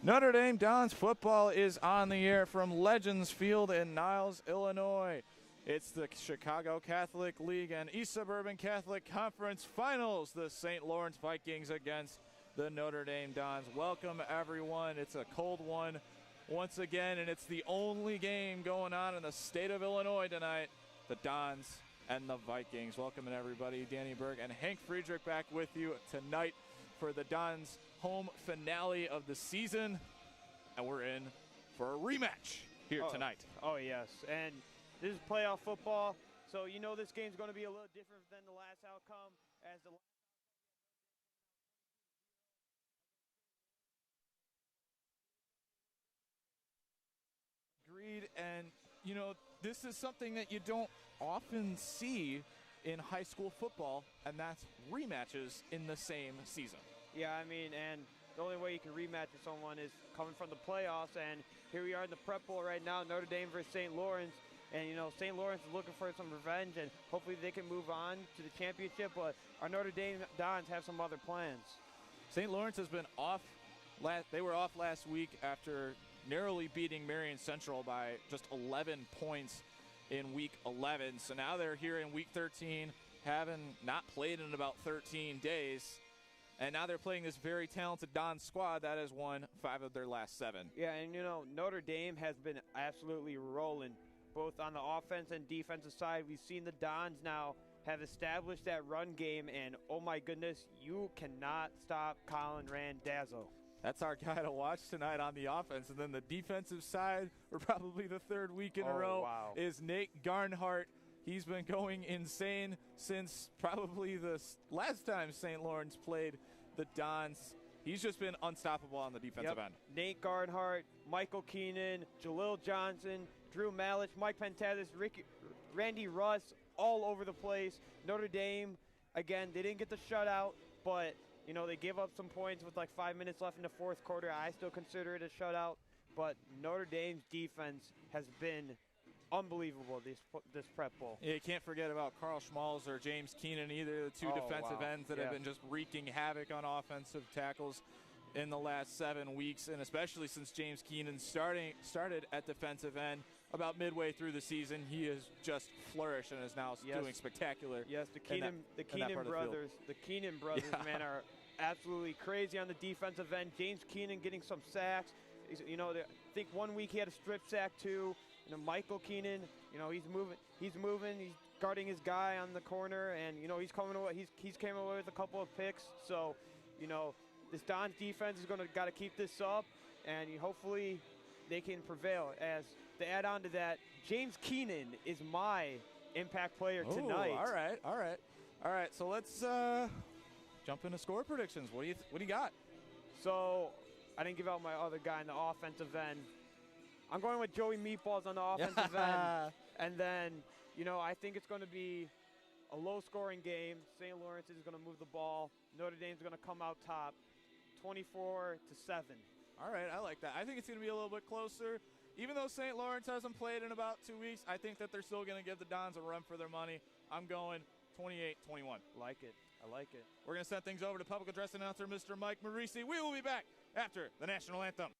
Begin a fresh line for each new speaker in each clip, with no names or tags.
Notre Dame Dons football is on the air from Legends Field in Niles, Illinois. It's the Chicago Catholic League and East Suburban Catholic Conference Finals. The St. Laurence Vikings against the Notre Dame Dons. Welcome, everyone. It's a cold one once again, and it's the only game going on in the state of Illinois tonight. The Dons and the Vikings. Welcome, everybody. Danny Berg and Hank Friedrich back with you tonight for the Dons home finale of the season, and we're in for a rematch here tonight.
Oh, yes, and this is playoff football, so you know this game's going to be a little different than the last outcome. As the
Agreed, and you know, this is something that you don't often see in high school football, and that's rematches in the same season.
Yeah, I mean, and the only way you can rematch with someone is coming from the playoffs, and here we are in the Prep Bowl right now, Notre Dame versus St. Lawrence, and you know, St. Lawrence is looking for some revenge, and hopefully they can move on to the championship, but our Notre Dame Dons have some other plans.
St. Lawrence has been off. They were off last week after narrowly beating Marion Central by just 11 points in Week 11, so now they're here in Week 13, having not played in about 13 days. And now they're playing this very talented Dons squad that has won 5 of their last 7.
Yeah, and you know, Notre Dame has been absolutely rolling, both on the offense and defensive side. We've seen the Dons now have established that run game, and oh my goodness, you cannot stop Colin Randazzo.
That's our guy to watch tonight on the offense. And then the defensive side, for probably the third week in a row, is Nate Garnhart. He's been going insane since probably the last time St. Lawrence played the Dons. He's just been unstoppable on the defensive end.
Nate Garnhart, Michael Keenan, Jalil Johnson, Drew Malich, Mike Pentadis, Randy Russ, all over the place. Notre Dame, again, they didn't get the shutout, but you know, they gave up some points with like 5 minutes left in the fourth quarter. I still consider it a shutout, but Notre Dame's defense has been unbelievable this Prep Bowl.
Yeah, you can't forget about Carl Schmalz or James Keenan, either of the two defensive ends that have been just wreaking havoc on offensive tackles in the last 7 weeks, and especially since James Keenan started at defensive end about midway through the season. He has just flourished and is now doing spectacular.
Yes, the Keenan brothers, man, are absolutely crazy on the defensive end. James Keenan getting some sacks. You know, I think 1 week he had a strip sack too. You know, Michael Keenan, you know, he's moving, he's guarding his guy on the corner, and you know, he's coming away. He's came away with a couple of picks. So, you know, this Dons defense is got to keep this up, and hopefully they can prevail. As to add on to that, James Keenan is my impact player tonight.
All right. So let's jump into score predictions. What do you got?
So I didn't give out my other guy in the offensive end. I'm going with Joey Meatballs on the offensive end. And then, you know, I think it's going to be a low-scoring game. St. Lawrence is going to move the ball. Notre Dame's going to come out top, 24-7.
All right, I like that. I think it's going to be a little bit closer. Even though St. Lawrence hasn't played in about 2 weeks, I think that they're still going to give the Dons a run for their money. I'm going 28-21.
Like it. I like it.
We're going to send things over to public address announcer Mr. Mike Marisi. We will be back after the national anthem.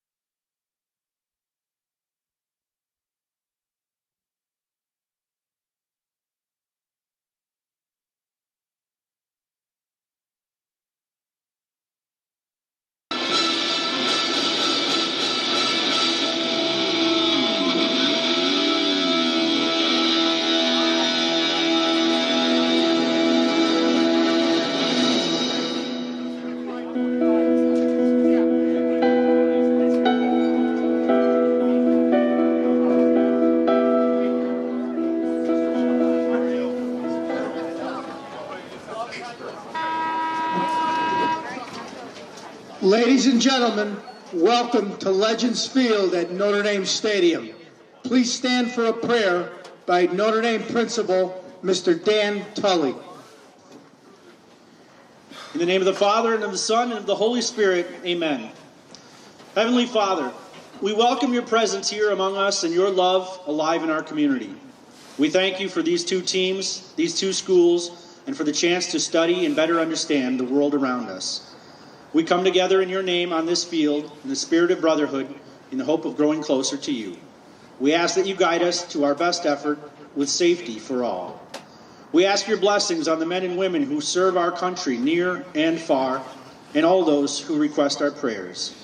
Ladies and gentlemen, welcome to Legends Field at Notre Dame Stadium. Please stand for a prayer by Notre Dame Principal, Mr. Dan Tully.
In the name of the Father, and of the Son, and of the Holy Spirit, amen. Heavenly Father, we welcome your presence here among us and your love alive in our community. We thank you for these two teams, these two schools, and for the chance to study and better understand the world around us. We come together in your name on this field in the spirit of brotherhood in the hope of growing closer to you. We ask that you guide us to our best effort with safety for all. We ask your blessings on the men and women who serve our country near and far, and all those who request our prayers.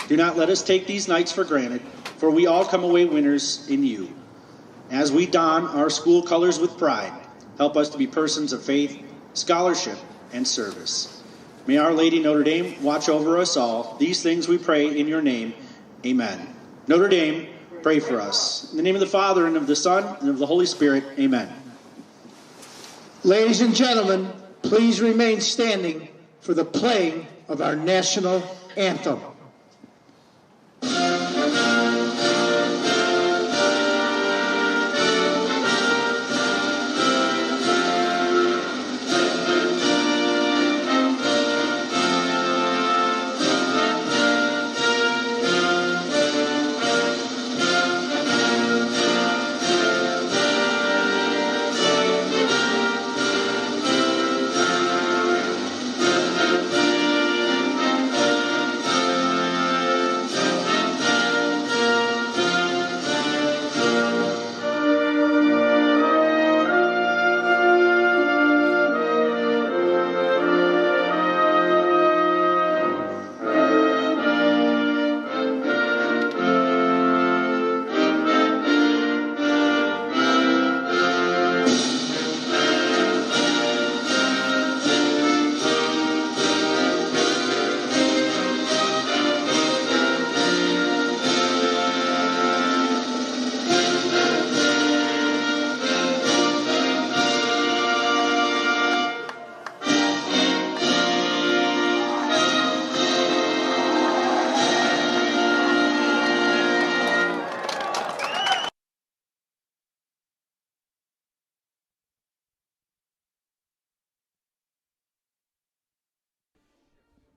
Do not let us take these nights for granted, for we all come away winners in you. As we don our school colors with pride, help us to be persons of faith, scholarship, and service. May Our Lady Notre Dame watch over us all. These things we pray in your name. Amen. Notre Dame, pray for us. In the name of the Father, and of the Son, and of the Holy Spirit. Amen.
Ladies and gentlemen, please remain standing for the playing of our national anthem.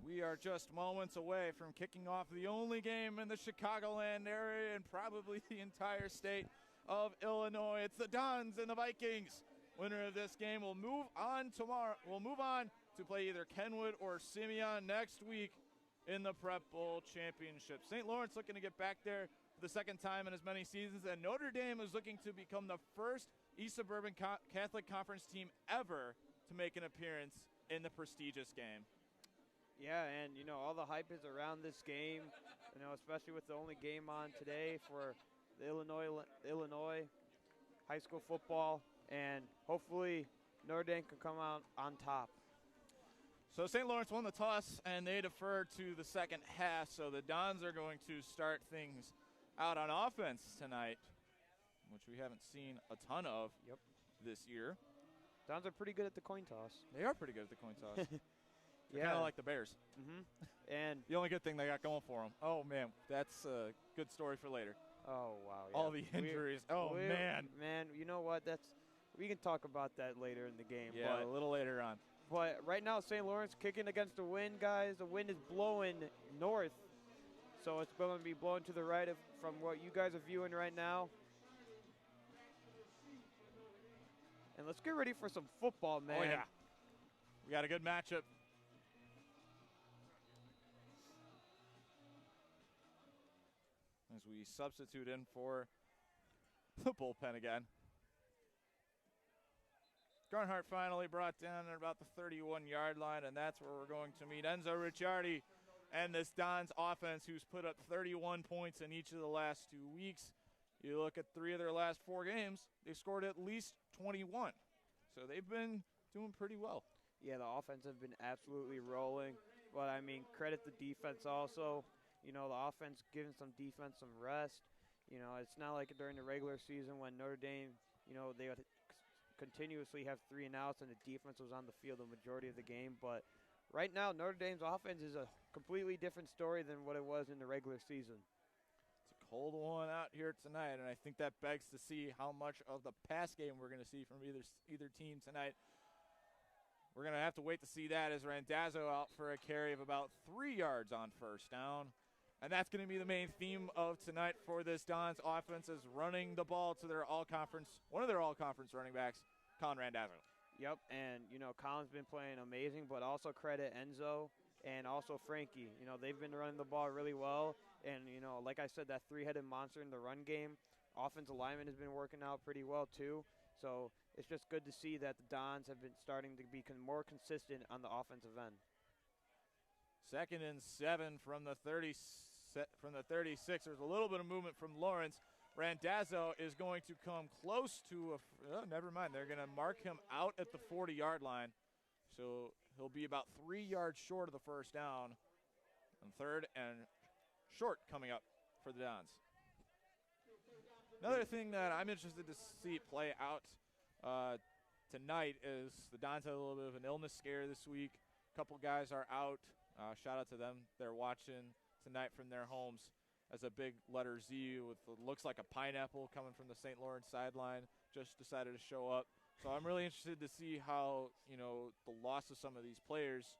We are just moments away from kicking off the only game in the Chicagoland area and probably the entire state of Illinois. It's the Dons and the Vikings. Winner of this game will move on tomorrow. We'll move on to play either Kenwood or Simeon next week in the Prep Bowl Championship. St. Laurence looking to get back there for the second time in as many seasons, and Notre Dame is looking to become the first East Suburban Catholic Conference team ever to make an appearance in the prestigious game.
Yeah, and, you know, all the hype is around this game, you know, especially with the only game on today for the Illinois high school football, and hopefully Notre Dame can come out on top.
So St. Lawrence won the toss, and they deferred to the second half, so the Dons are going to start things out on offense tonight, which we haven't seen a ton of this year.
Dons are pretty good at the coin toss.
They are pretty good at the coin toss.
Yeah,
kind of like the Bears.
And
the only good thing they got going for them. Oh man, that's a good story for later.
Oh wow, yeah.
All the injuries. Man,
you know what? We can talk about that later in the game.
Yeah,
but
a little later on.
But right now, St. Lawrence kicking against the wind, guys. The wind is blowing north, so it's going to be blowing to the right from what you guys are viewing right now. And let's get ready for some football, man.
Oh yeah, we got a good matchup. As we substitute in for the bullpen again. Garnhart finally brought down at about the 31-yard line, and that's where we're going to meet Enzo Ricciardi and this Dons offense, who's put up 31 points in each of the last 2 weeks. You look at 3 of their last 4 games, they've scored at least 21. So they've been doing pretty well.
Yeah, the offense has been absolutely rolling. But, I mean, credit the defense also. You know, the offense giving some defense some rest. You know, it's not like during the regular season when Notre Dame, you know, they would continuously have 3 and outs and the defense was on the field the majority of the game. But right now, Notre Dame's offense is a completely different story than what it was in the regular season.
It's a cold one out here tonight, and I think that begs to see how much of the pass game we're going to see from either team tonight. We're going to have to wait to see that as Randazzo out for a carry of about 3 yards on first down. And that's going to be the main theme of tonight for this Dons offense, is running the ball to their one of their all-conference running backs, Colin Randazzo.
Yep, and, you know, Colin's been playing amazing, but also credit Enzo and also Frankie. You know, they've been running the ball really well. And, you know, like I said, that three-headed monster in the run game, offensive lineman has been working out pretty well too. So it's just good to see that the Dons have been starting to be more consistent on the offensive end.
2nd and 7 from the 36. There's a little bit of movement from Laurence. Randazzo is going to come close to never mind. They're going to mark him out at the 40-yard line. So he'll be about 3 yards short of the first down. And 3rd and short coming up for the Dons. Another thing that I'm interested to see play out tonight is the Dons had a little bit of an illness scare this week. A couple guys are out. Shout out to them. They're watching tonight from their homes as a big letter Z with what looks like a pineapple coming from the St. Lawrence sideline just decided to show up. So I'm really interested to see how, you know, the loss of some of these players.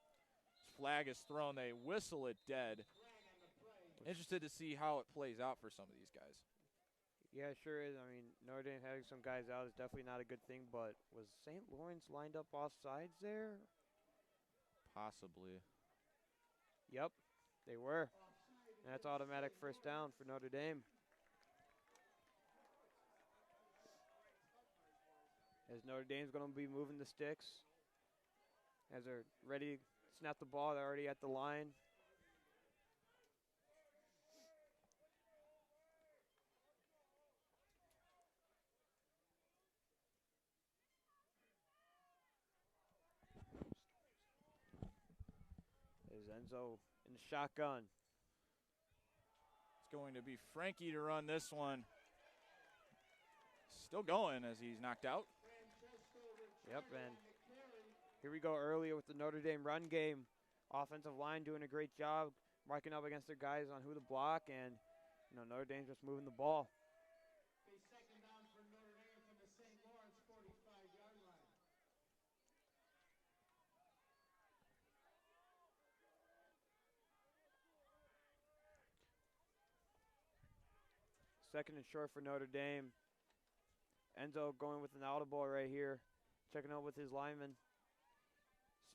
Flag is thrown. They whistle it dead. Interested to see how it plays out for some of these guys.
Yeah, it sure is. I mean, Notre Dame having some guys out is definitely not a good thing, but was St. Lawrence lined up off sides there?
Possibly.
Yep, they were. And that's automatic first down for Notre Dame. As Notre Dame's going to be moving the sticks. As they're ready to snap the ball, they're already at the line. Is Enzo in the shotgun.
It's going to be Frankie to run this one. Still going as he's knocked out.
Yep, and here we go earlier with the Notre Dame run game. Offensive line doing a great job marking up against their guys on who to block, and you know, Notre Dame's just moving the ball.
A second down for Notre Dame from the St. Lawrence 45-yard line.
Second and short for Notre Dame. Enzo going with an audible right here. Checking out with his lineman.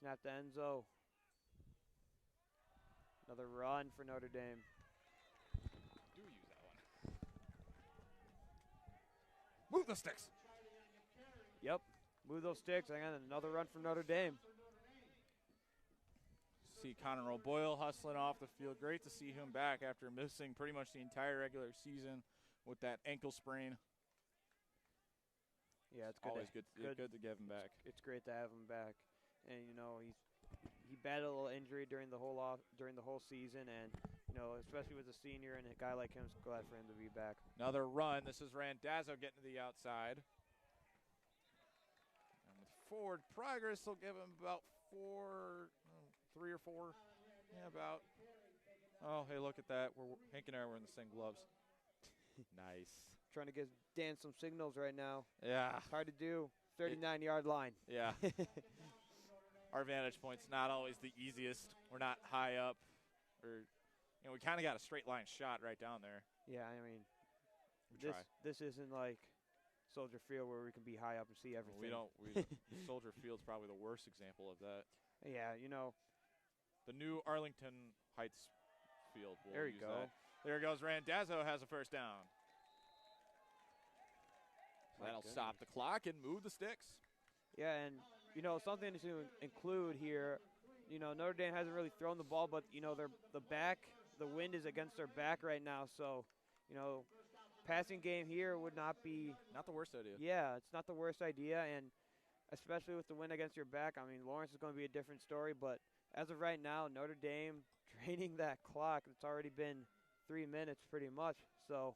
Snap to Enzo. Another run for Notre Dame.
Do use that one. Move the sticks.
Yep. Move those sticks. And another run for Notre Dame.
See Connor O'Boyle hustling off the field. Great to see him back after missing pretty much the entire regular season with that ankle sprain.
Yeah, it's good.
Always good to get him back.
It's great to have him back, and you know he battled a little injury during the whole season, and you know especially with a senior and a guy like him, it's glad for him to be back.
Another run. This is Randazzo getting to the outside. And with forward progress, they'll give him about 3 or 4. Yeah, about. Oh, hey, look at that. Hank and I were in the same gloves. Nice.
Trying to give Dan some signals right now.
Yeah.
Hard to do. 39-yard line.
Yeah. Our vantage point's not always the easiest. We're not high up, or we kind of got a straight line shot right down there.
Yeah, I mean,
We
this isn't like Soldier Field where we can be high up and see everything.
Soldier Field's probably the worst example of that.
Yeah, you know.
The new Arlington Heights field.
There you go.
That. There goes Randazzo, has a first down. That'll stop the clock and move the sticks.
Yeah, and, you know, something to include here, you know, Notre Dame hasn't really thrown the ball, but, you know, the wind is against their back right now. So, you know, passing game here would not be.
Not the worst idea.
Yeah, it's not the worst idea. And especially with the wind against your back, I mean, Laurence is going to be a different story. But as of right now, Notre Dame draining that clock. It's already been 3 minutes pretty much. So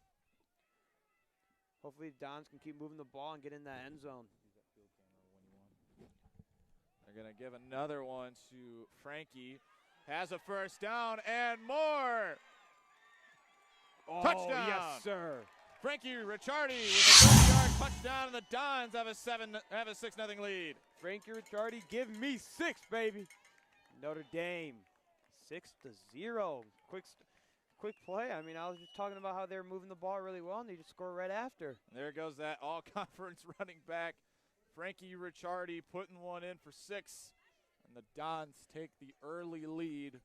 hopefully Dons can keep moving the ball and get in that end zone.
They're going to give another one to Frankie. Has a first down and more.
Oh,
Touchdown.
Yes, sir.
Frankie Ricciardi with a 30-yard touchdown, and the Dons have a 6-0 lead.
Frankie Ricciardi, give me 6, baby. Notre Dame, 6-0. Quick play. I mean, I was just talking about how they were moving the ball really well, and they just scored right after.
There goes that all-conference running back, Frankie Ricciardi, putting one in for 6. And the Dons take the early lead.
It's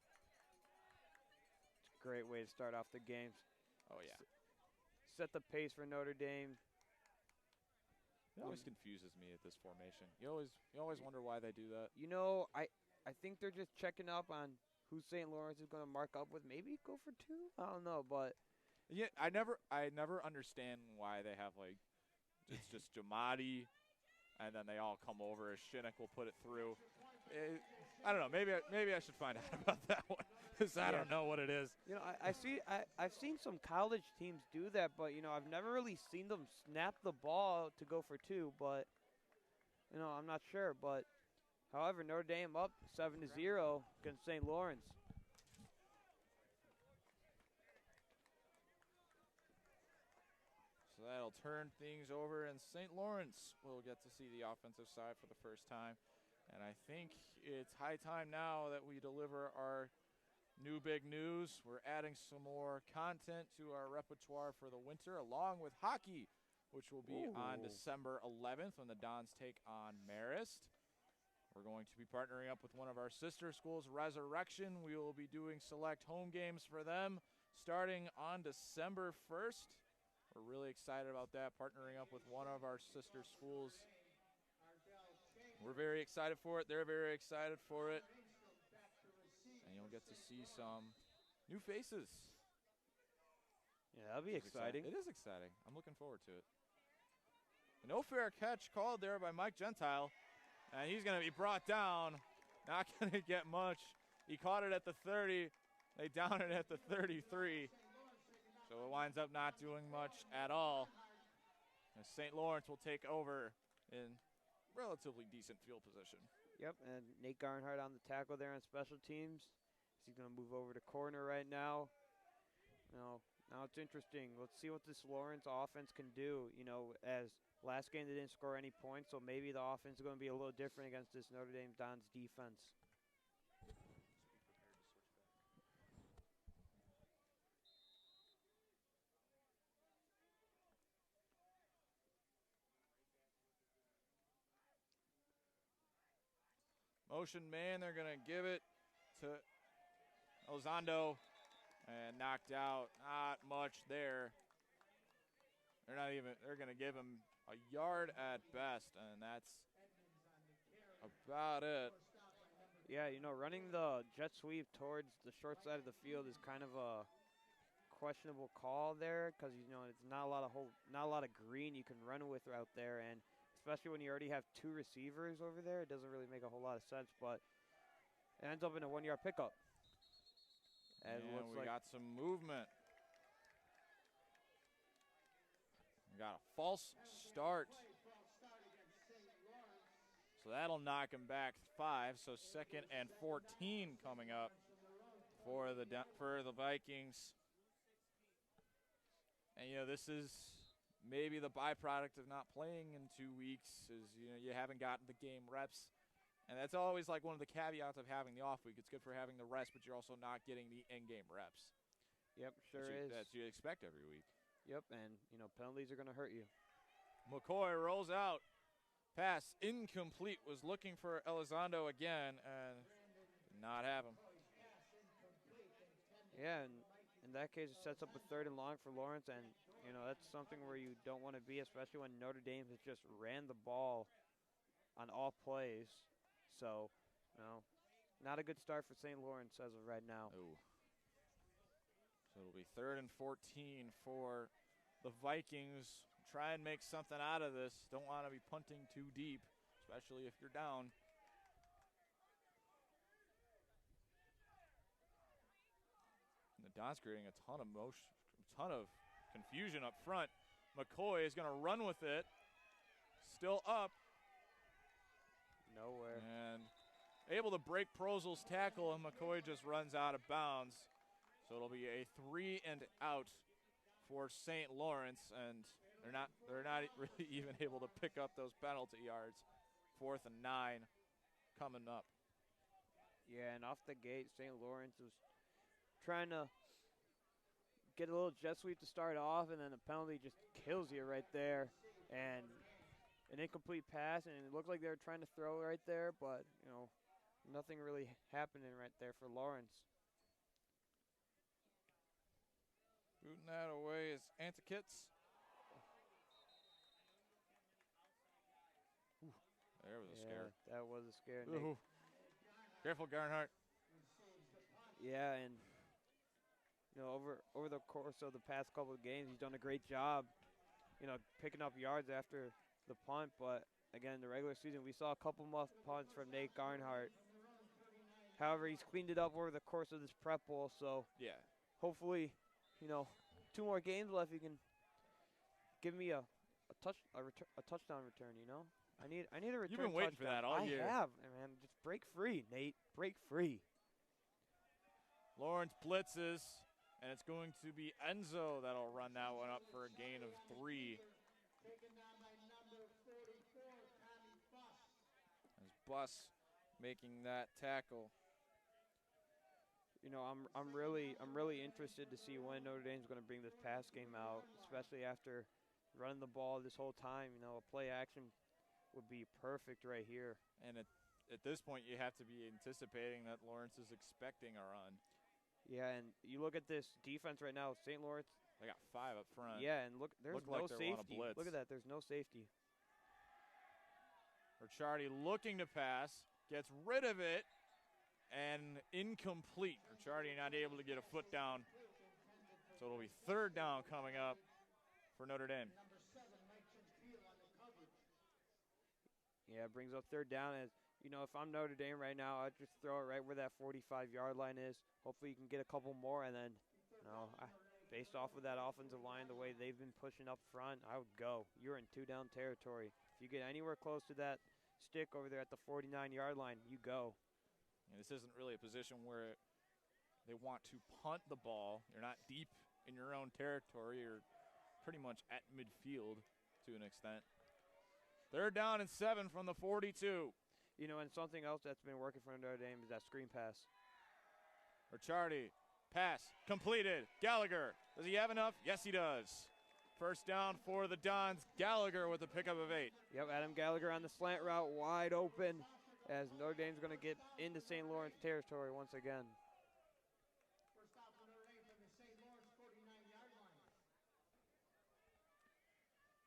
a great way to start off the game.
Oh, yeah.
Set the pace for Notre Dame.
It always confuses me at this formation. You always wonder why they do that.
You know, I think they're just checking up on who St. Laurence is going to mark up with. Maybe go for two? I don't know, but
Yeah, I never understand why they have, like, it's just Jamadi, and then they all come over. Shinnick will put it through. I don't know. Maybe I should find out about that one, because I don't know what it is.
you know, I've seen some college teams do that, but you know, I've never really seen them snap the ball to go for two. But you know, I'm not sure. But however, Notre Dame up 7-0 against St. Lawrence.
So that'll turn things over, and St. Lawrence will get to see the offensive side for the first time. And I think it's high time now that we deliver our new big news. We're adding some more content to our repertoire for the winter, along with hockey, which will be on December 11th when the Dons take on Marist. We're going to be partnering up with one of our sister schools, Resurrection. We will be doing select home games for them starting on December 1st. We're really excited about that, partnering up with one of our sister schools. We're very excited for it. They're very excited for it. And you'll get to see some new faces.
Yeah, that'll be exciting.
It is exciting. I'm looking forward to it. No fair catch called there by Mike Gentile. And he's going to be brought down. Not going to get much. He caught it at the 30. They down it at the 33. So it winds up not doing much at all. And St. Lawrence will take over in relatively decent field position.
Yep, and Nate Garnhart on the tackle there on special teams. He's going to move over to corner right now. Now it's interesting. Let's see what this Lawrence offense can do. You know, as last game they didn't score any points, so maybe the offense is going to be a little different against this Notre Dame Dons defense.
Motion man, they're going to give it to Elizondo, and knocked out. Not much there. They're going to give him a yard at best, and that's about it.
Yeah, you know, running the jet sweep towards the short side of the field is kind of a questionable call there, because you know it's not a lot of green you can run with out there, and especially when you already have two receivers over there, it doesn't really make a whole lot of sense. But it ends up in a 1-yard pickup.
And we got some movement. We got a false start. So that'll knock him back 5. So 2nd and 14 coming up for the Vikings. And, you know, this is maybe the byproduct of not playing in 2 weeks is, you know, you haven't gotten the game reps. And that's always like one of the caveats of having the off week. It's good for having the rest, but you're also not getting the in-game reps.
Yep, sure is.
That you expect every week.
Yep, and, you know, penalties are going to hurt you.
McCoy rolls out. Pass incomplete. Was looking for Elizondo again and did not have him.
Yeah, and in that case, it sets up a 3rd and long for Laurence, and, you know, that's something where you don't want to be, especially when Notre Dame has just ran the ball on all plays. So, you know, not a good start for St. Lawrence as of right now.
Ooh. So it'll be 3rd and 14 for the Vikings. Try and make something out of this. Don't want to be punting too deep, especially if you're down. And the Dons creating a ton of confusion up front. McCoy is going to run with it. Still up.
Nowhere.
And able to break Prozel's tackle, and McCoy just runs out of bounds. So it'll be a 3 and out for St. Lawrence, and they're not really even able to pick up those penalty yards. 4th and 9 coming up.
Yeah, and off the gate, St. Lawrence was trying to get a little jet sweep to start off, and then the penalty just kills you right there. And an incomplete pass, and it looked like they were trying to throw right there, but, you know, nothing really happening right there for Laurence.
Booting that away is Antikits. There was a scare.
That was a scare,
Nate.
Nate.
Careful, Garnhart.
Yeah, and over the course of the past couple of games, he's done a great job, picking up yards after the punt. But again, in the regular season, we saw a couple muff punts from Nate Garnhart. However, he's cleaned it up over the course of this prep bowl. So
yeah,
hopefully, 2 more games left, he can give me a touchdown return. I need a return.
You've been waiting for that all year.
I have, man. Just break free, Nate. Break free.
Laurence blitzes, and it's going to be Enzo that'll run that one up for a gain of 3. As Bus making that tackle.
I'm really interested to see when Notre Dame's going to bring this pass game out, especially after running the ball this whole time. A play action would be perfect right here.
And at this point, you have to be anticipating that Laurence is expecting a run.
Yeah, and you look at this defense right now, St. Lawrence.
They got 5 up front.
Yeah, and look, there's no safety.
Blitz.
Look at that, there's no safety.
Ricciardi looking to pass, gets rid of it, and incomplete. Ricciardi not able to get a foot down. So it'll be 3rd down coming up for Notre Dame.
Yeah, it brings up 3rd down. As if I'm Notre Dame right now, I'd just throw it right where that 45-yard line is. Hopefully you can get a couple more, and then, based off of that offensive line, the way they've been pushing up front, I would go. You're in 2-down territory. If you get anywhere close to that stick over there at the 49-yard line, you go.
And this isn't really a position where they want to punt the ball. You're not deep in your own territory. You're pretty much at midfield to an extent. 3rd down and 7 from the 42.
And something else that's been working for Notre Dame is that screen pass.
Ricciardi, pass, completed. Gallagher, does he have enough? Yes, he does. 1st down for the Dons. Gallagher with a pickup of 8.
Yep, Adam Gallagher on the slant route, wide open, as Notre Dame's going to get into St. Lawrence territory once again.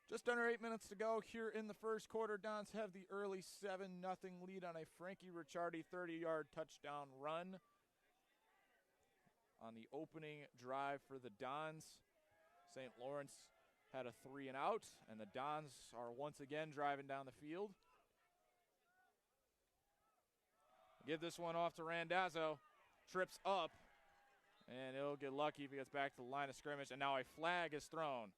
Just under 8 minutes to go here in the first quarter. Dons have the early 7-0 lead on a Frankie Ricciardi 30-yard touchdown run on the opening drive for the Dons. St. Lawrence had a 3-and-out, and the Dons are once again driving down the field. Give this one off to Randazzo. Trips up, and he'll get lucky if he gets back to the line of scrimmage, and now a flag is thrown.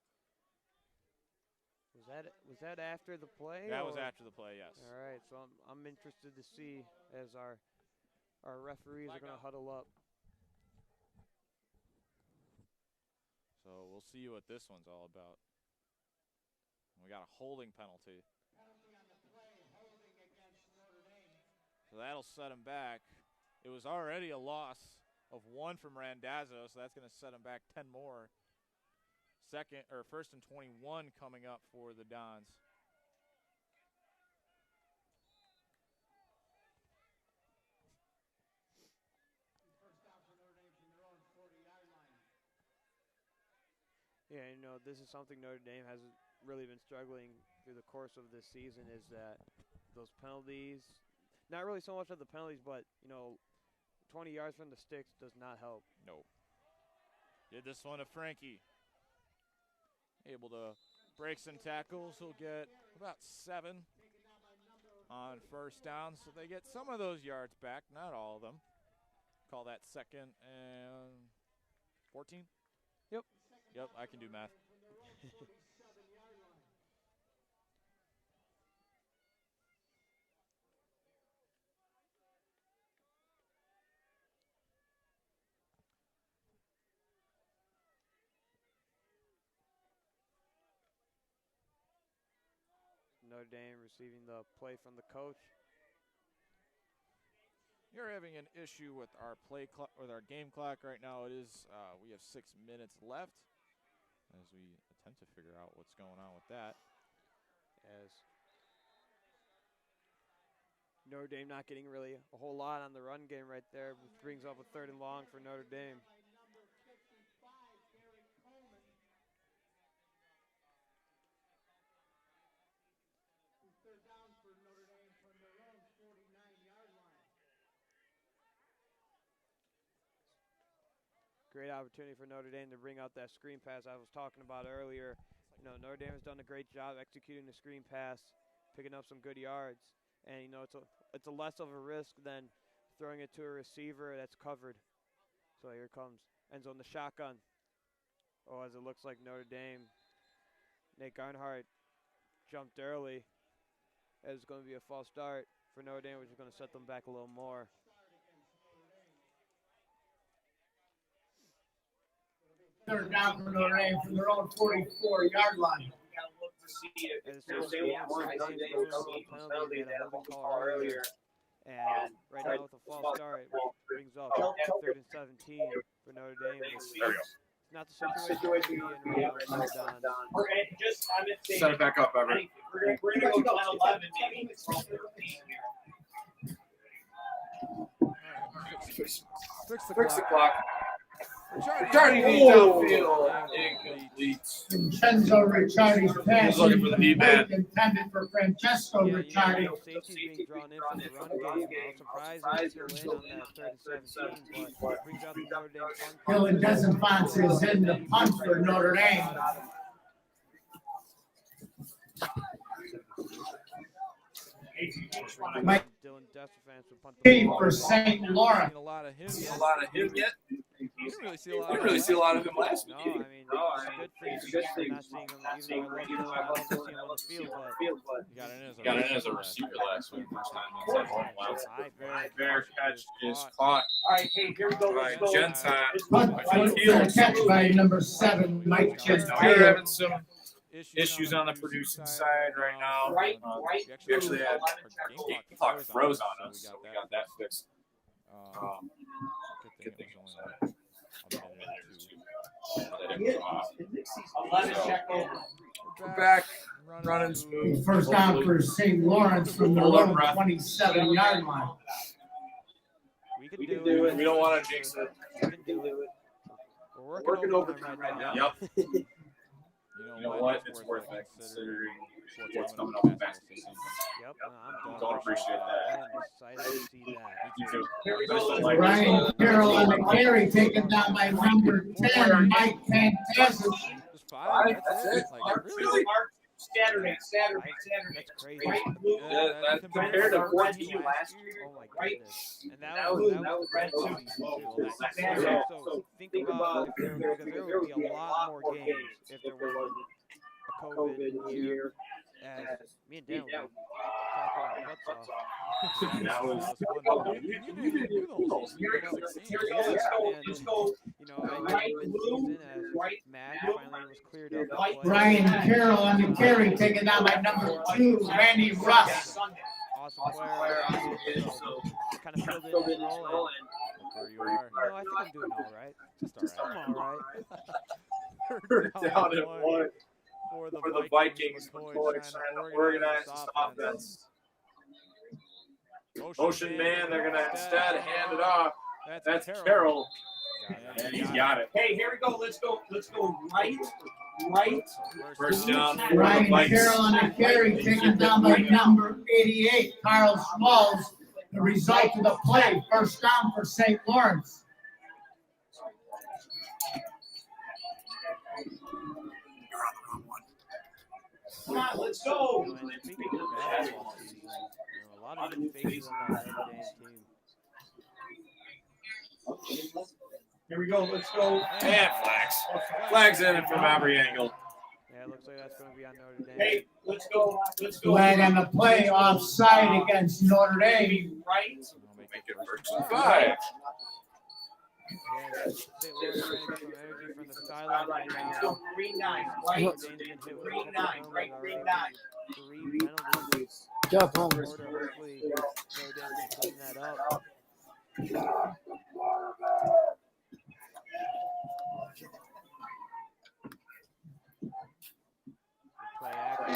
Was that after the play?
That was after the play, yes.
All right, so I'm interested to see as our referees are going to huddle up.
So we'll see what this one's all about. We got a holding penalty. So that'll set him back. It was already a loss of 1 from Randazzo, so that's going to set him back 10 more. 1st and 21 coming up for the Dons.
Yeah, this is something Notre Dame has really been struggling through the course of this season, is that those penalties, not really so much of the penalties, but, 20 yards from the sticks does not help.
No. Did this one to Frankie. Able to break some tackles. He'll get about 7 on 1st down. So they get some of those yards back, not all of them. Call that 2nd and 14? Yep, I can do math.
Notre Dame receiving the play from the coach.
You're having an issue with our with our game clock right now. It is we have 6 minutes left as we attempt to figure out what's going on with that.
As Notre Dame not getting really a whole lot on the run game right there, which brings up a 3rd and long for Notre Dame. Great opportunity for Notre Dame to bring out that screen pass I was talking about earlier. You know, Notre Dame has done a great job executing the screen pass, picking up some good yards, and you know it's a less of a risk than throwing it to a receiver that's covered. So here it comes, end zone the shotgun. Oh, as it looks like Notre Dame, Nate Garnhart jumped early. It's going to be a false start for Notre Dame, which is going to set them back a little more.
Third down for Notre Dame from their own 44-yard line.
And right now with a false start, it brings up 3rd and 17 for Notre Dame. It's not the situation we're in right now.
Set it back up, Everett.
We're going to go down 11, maybe.
6 o'clock. Ricciardi needs downfield. Incomplete.
Vincenzo Ricciardi's pass
He's looking for the knee, man.
intended for Francesco Ricciardi.
Safety's being drawn in from the run game. I was surprised he still in on that 3rd and 17, but brings out the Notre Dame punt.
Dylan Desinfante is in the punt for Notre Dame. Mike
Dylan Desinfante will punt
T for St. Lawrence.
A lot of him
Seen
yet.
a lot of him yet?
You didn't really see a lot of him
last
No,
week.
I mean, it's a good thing not seeing him, even though I love to see him on the field, but
He
Got in as a receiver last week. Fair catch is caught
All right, hey, here we go.
by
Let's go.
Genton.
Catch by number 7, Mike
We're
Gentile.
having some issues on the producing side right now.
Right.
We actually had game clock froze on us, so we got that fixed. Good thing it was only a minute or 2.
11 check over.
We're back, running smooth.
First down for St. Lawrence from their own 27-yard line.
we can do it.
We don't want to jinx it.
We can do it. We're working overtime right now.
Yep. You know what? It's worth it considering what's coming up in basketball season.
Yep, I'm
Don't appreciate that.
I am excited to see that.
Me too.
Here we go.
Ryan Carroll on the carry, taken down by number 10, Mike Fantastic.
Just 5. That's it.
Mark,
Really?
Saturday.
That's crazy.
Right,
Yeah, that
compared to what he last year,
Oh my
right?
goodness. And
That was red too.
So think about if there would be a lot more games if there was a COVID year. As me and Dan were talking our butts off.
That was
You didn't do those. You were 16.
Let's go.
You know, I think mid-season as Matt finally was cleared up.
Ryan Carroll on the carry, taken down by number 2, Randy Russ.
Awesome player. So kind of filled in his role.
Where you are.
I think I'm doing all right.
Just all right.
I'm all right.
We're down at 1
for
the Vikings. McCoy trying to organize this offense. Motion man, they're going to instead hand it off. That's Carroll. And he's got it.
Hey, here we go. Let's go right.
First down for the
Ryan
Vikings.
Carroll on the carry, taken down by number 88, Carl Smalls. The result of the play, first down for St. Lawrence.
Come on, let's go.
Speaking of basketball season, a lot of new faces on that Notre Dame team.
Here we go. Let's go.
And flags. Flags in it from every angle.
Yeah, it looks like that's going to be on Notre Dame.
Hey, let's go.
Flag on the play, offside against Notre Dame.
Right.
Make it first and 5.
Yeah, St. Louis trying to get some energy from the sideline right
Let's
now.
go. 3-9. Right. 3-9. Right.
3 penalties.
Good job, Palmer.
Hopefully, Notre Dame can clean that up.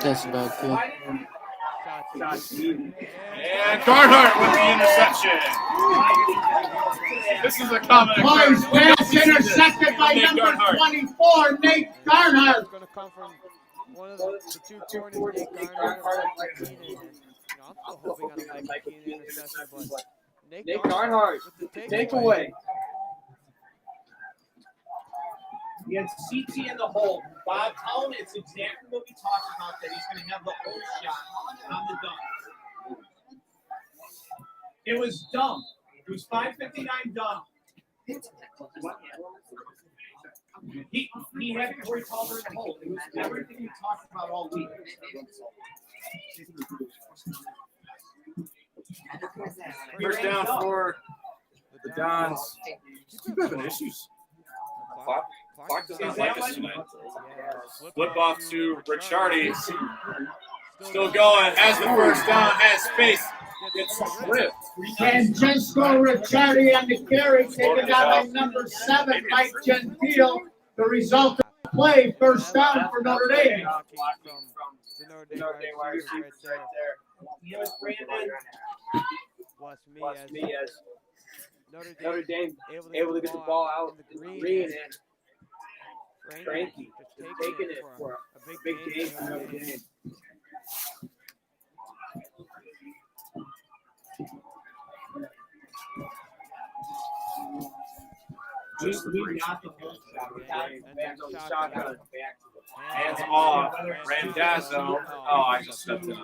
That's about good.
Shots
And Garnhart with the interception. This is a common
Boys,
occurrence.
pass intercepted by
Nate
number
Garnhart.
24, Nate Garnhart.
It's going to come from one of the two corners, Nate Garnhart or Michael Keenan. And, I'm still hoping on a Michael Keenan interception, but Nate Garnhart with the takeaway.
Against CT in the hole. Bob, tell him it's exactly what we talked about, that he's going to have the whole shot on the dunk. It was dumb. It was 5:59 dumb. He had Corey Culver in the hole. It was everything we talked about all week.
First down for the Dons. Keep having issues. Clock does not like us tonight. Flip off to Ricciardi. Still going. Has the first down. Has space. Gets stripped.
And Jensko Ricciardi on the carry, taken down by number 7, Mike Gentile. The result of the play, first down for Notre Dame.
Was me as Notre Dame able to get the ball out in the green, and Frankie just taking it for a big game for Notre Dame.
We got the whole shotgun.
Hands off. Randazzo. Oh, I just stepped in.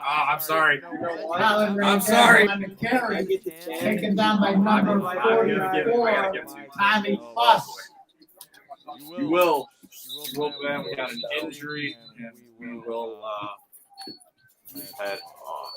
I'm sorry.
Colin
I'm sorry.
on the carry, taken down by number 44, Tommy Fuss.
You will. We got an injury, and we will head off.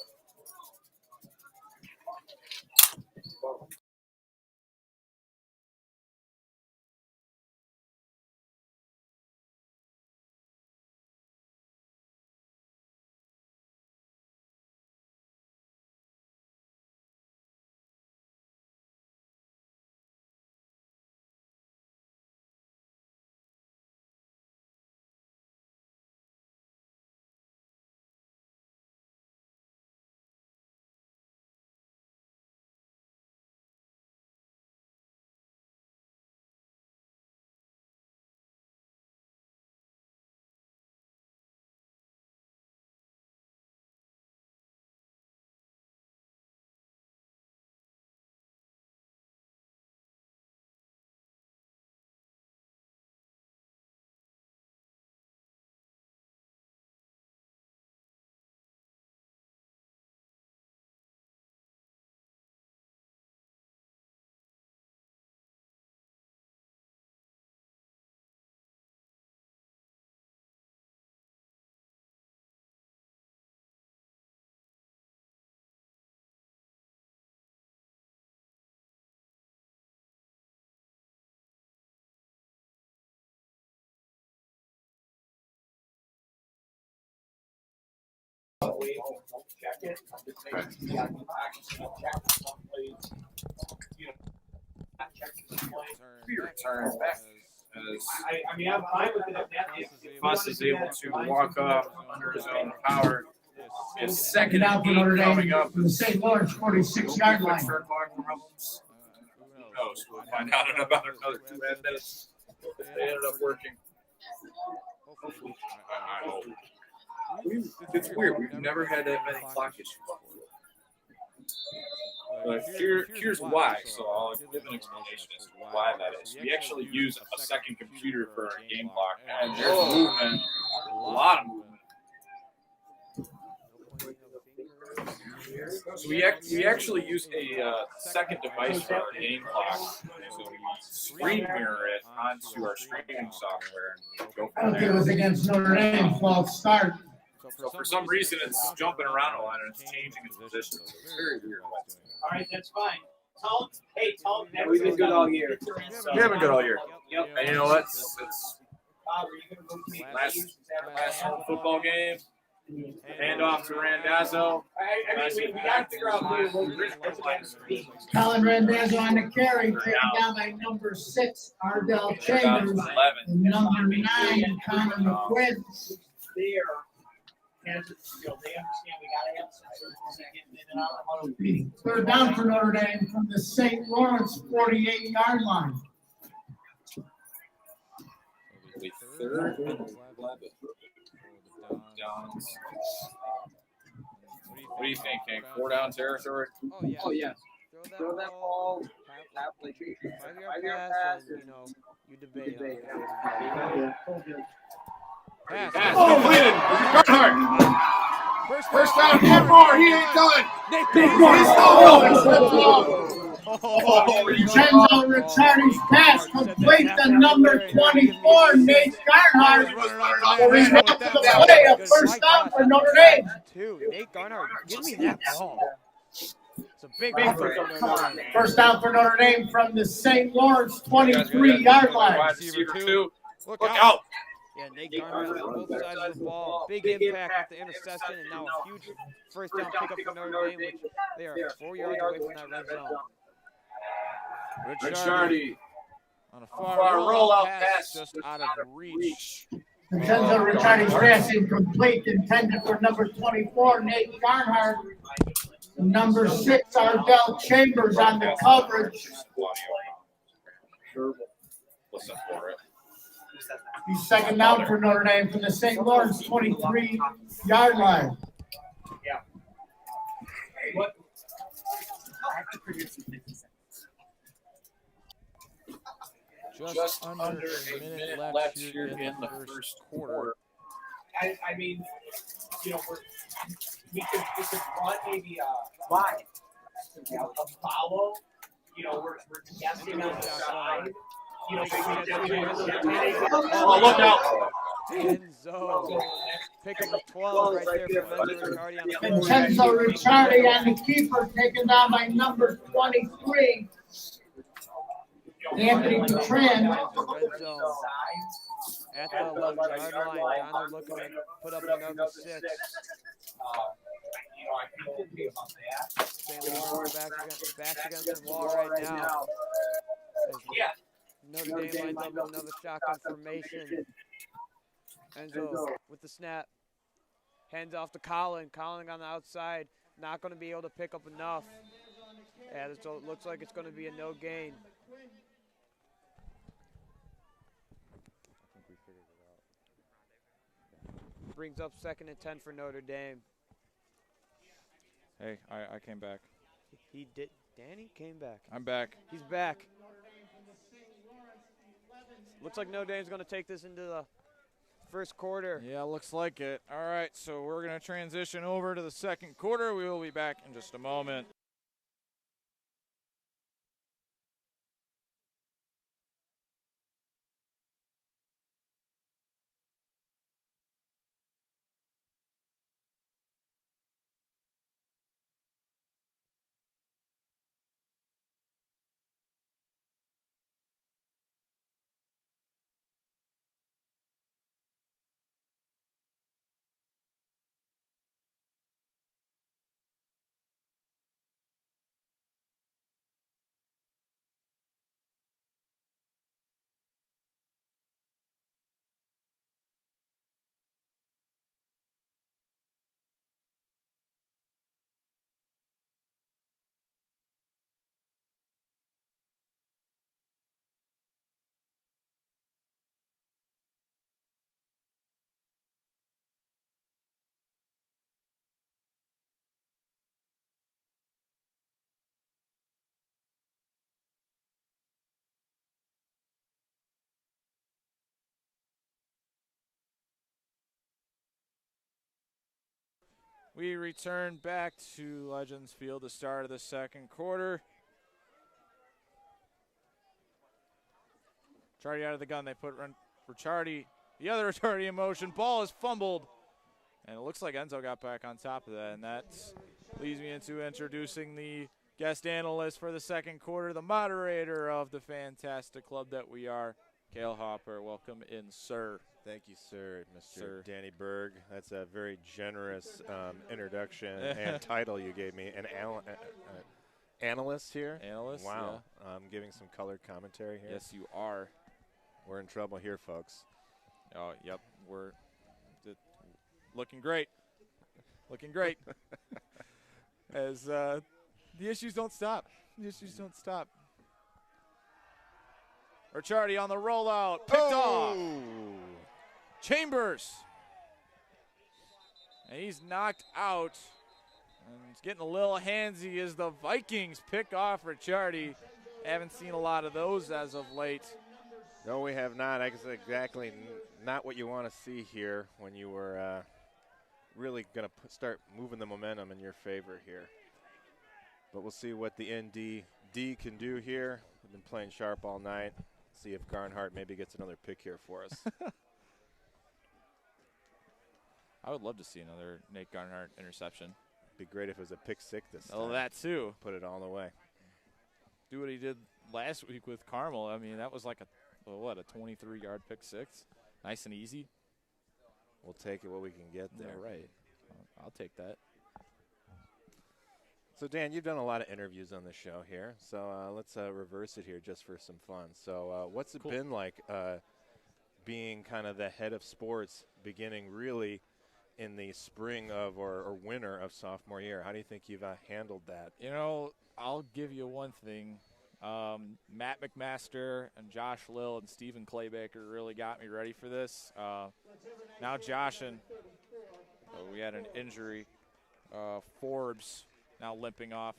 Return back as
I mean, I'm fine with it.
Fuss is able to walk off under his own power. His second
Down for
and
Notre
8
Dame
coming up.
from the St. Lawrence 46-yard line.
Who knows? We'll find out in about another 2 minutes if they ended up working. I hope. It's weird. We've never had that many clock issues before. But here's why. So I'll give an explanation as to why that is. We actually use a second computer for our game clock, and there's movement, a lot of movement. So we actually use a second device for our game clock. So we screen mirror it onto our streaming software and go
I
from
don't think it
there.
was against Notre Dame, false start.
So for some reason, it's jumping around a lot and it's changing its position. It's very weird.
All right, that's fine. Tell him.
We've been good all year.
We haven't good all year.
Yep.
And you know what? It's
Bob, are you gonna go meet
last home football game. Hand off to Randazzo.
I mean, we got to figure out who
Colin Randazzo on the carry, taken down by number 6, Ardell Chambers. And number 9, Connor McQuinn.
there. candidates, they understand we got to have some urgency getting in and out of the huddle.
Third down for Notre Dame from the St. Lawrence 48-yard line.
Third and 11. Downs. What do you think, Hank? 4 down territory?
Oh, yes. Throw that ball, have like 5-yard pass, and, you debate on it.
Pass.
Completed. Bernhardt.
First down.
One more. He ain't done.
Vincenzo Ricciardi's pass complete to number 24, Nate Garnhart. He's up to the play, a first down for Notre Dame.
Nate Garnhart, give me that ball. It's a big
First down for Notre Dame from the St. Lawrence 23-yard line.
Receiver 2. Look out.
Yeah, Nate Garnhart on both sides of the ball. Big impact with the interception, and now a huge first down pickup for Notre Dame, which they are 4 yards away from that red zone.
Ricciardi on a far rollout pass just out of reach.
Vincenzo Ricciardi's pass incomplete, intended for number 24, Nate Garnhart. Number 6, Ardell Chambers on the coverage.
Listen for it.
He's second down for Notre Dame from the St. Lawrence 23-yard line.
Yeah.
Just under a minute left here in the first quarter.
I mean, we could run maybe a follow. We're guessing on the side.
Look out.
End zone. Pick up a 12 right there for
Vincenzo Ricciardi on the keeper, taken down by number 23, Anthony Petran.
Red zone. At the 11-yard line, Donner looking to put up another 6. St. Lawrence back against the wall right now. Notre Dame lines up another shotgun formation. Enzo with the snap. Hands off to Colin. Colin on the outside. Not going to be able to pick up enough. Yeah, this looks like it's going to be a no gain. Brings up 2nd and 10 for Notre Dame.
Hey, I came back.
He did. Danny came back.
I'm back.
He's back. Looks like Notre Dame's going to take this into the first quarter.
Yeah, looks like it. All right, so we're going to transition over to the second quarter. We will be back in just a moment. We return back to Legends Field, the start of the second quarter. Ricciardi out of the gun. They put Ricciardi, the other Ricciardi in motion. Ball is fumbled. And it looks like Enzo got back on top of that. And that leads me into introducing the guest analyst for the second quarter, the moderator of the fantastic club that we are, Cale Hopper. Welcome in, sir.
Thank you, sir, Mr. Danny Berg. That's a very generous introduction and title you gave me. An analyst here?
Analyst,
wow.
Yeah.
Giving some colored commentary here.
Yes, you are.
We're in trouble here, folks.
Oh, yep. We're looking great. looking great. As the issues don't stop. The issues don't stop. Ricciardi on the rollout. Picked off. Chambers. And he's knocked out. And he's getting a little handsy as the Vikings pick off Ricciardi. Haven't seen a lot of those as of late.
No, we have not. I guess exactly not what you want to see here when you were really going to start moving the momentum in your favor here. But we'll see what the ND can do here. We've been playing sharp all night. See if Garnhart maybe gets another pick here for us.
I would love to see another Nate Garnhart interception.
Be great if it was a pick six this time.
Oh, that too.
Put it all the way.
Do what he did last week with Carmel. I mean, that was like a 23-yard pick six. Nice and easy.
We'll take it what we can get there.
Yeah, right. I'll take that.
So, Dan, you've done a lot of interviews on the show here. So let's reverse it here just for some fun. So what's it been like being kind of the head of sports beginning really in the spring of or winter of sophomore year? How do you think you've handled that?
You know, I'll give you one thing. Matt McMaster and Josh Lill and Stephen Claybaker really got me ready for this. Now Josh and we had an injury. Forbes now limping off.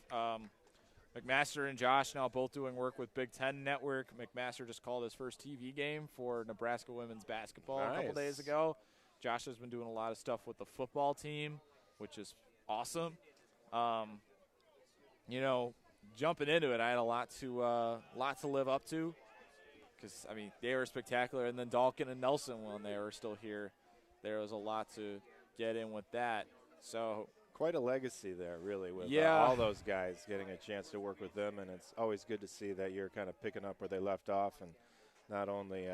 McMaster and Josh now both doing work with Big Ten Network. McMaster just called his first TV game for Nebraska women's basketball a couple days ago. Josh has been doing a lot of stuff with the football team, which is awesome. You know, jumping into it, I had a lot to live up to because, I mean, they were spectacular. And then Dalkin and Nelson, when they were still here, there was a lot to get in with that. So
quite a legacy there, really, with all those guys getting a chance to work with them. And it's always good to see that you're kind of picking up where they left off and not only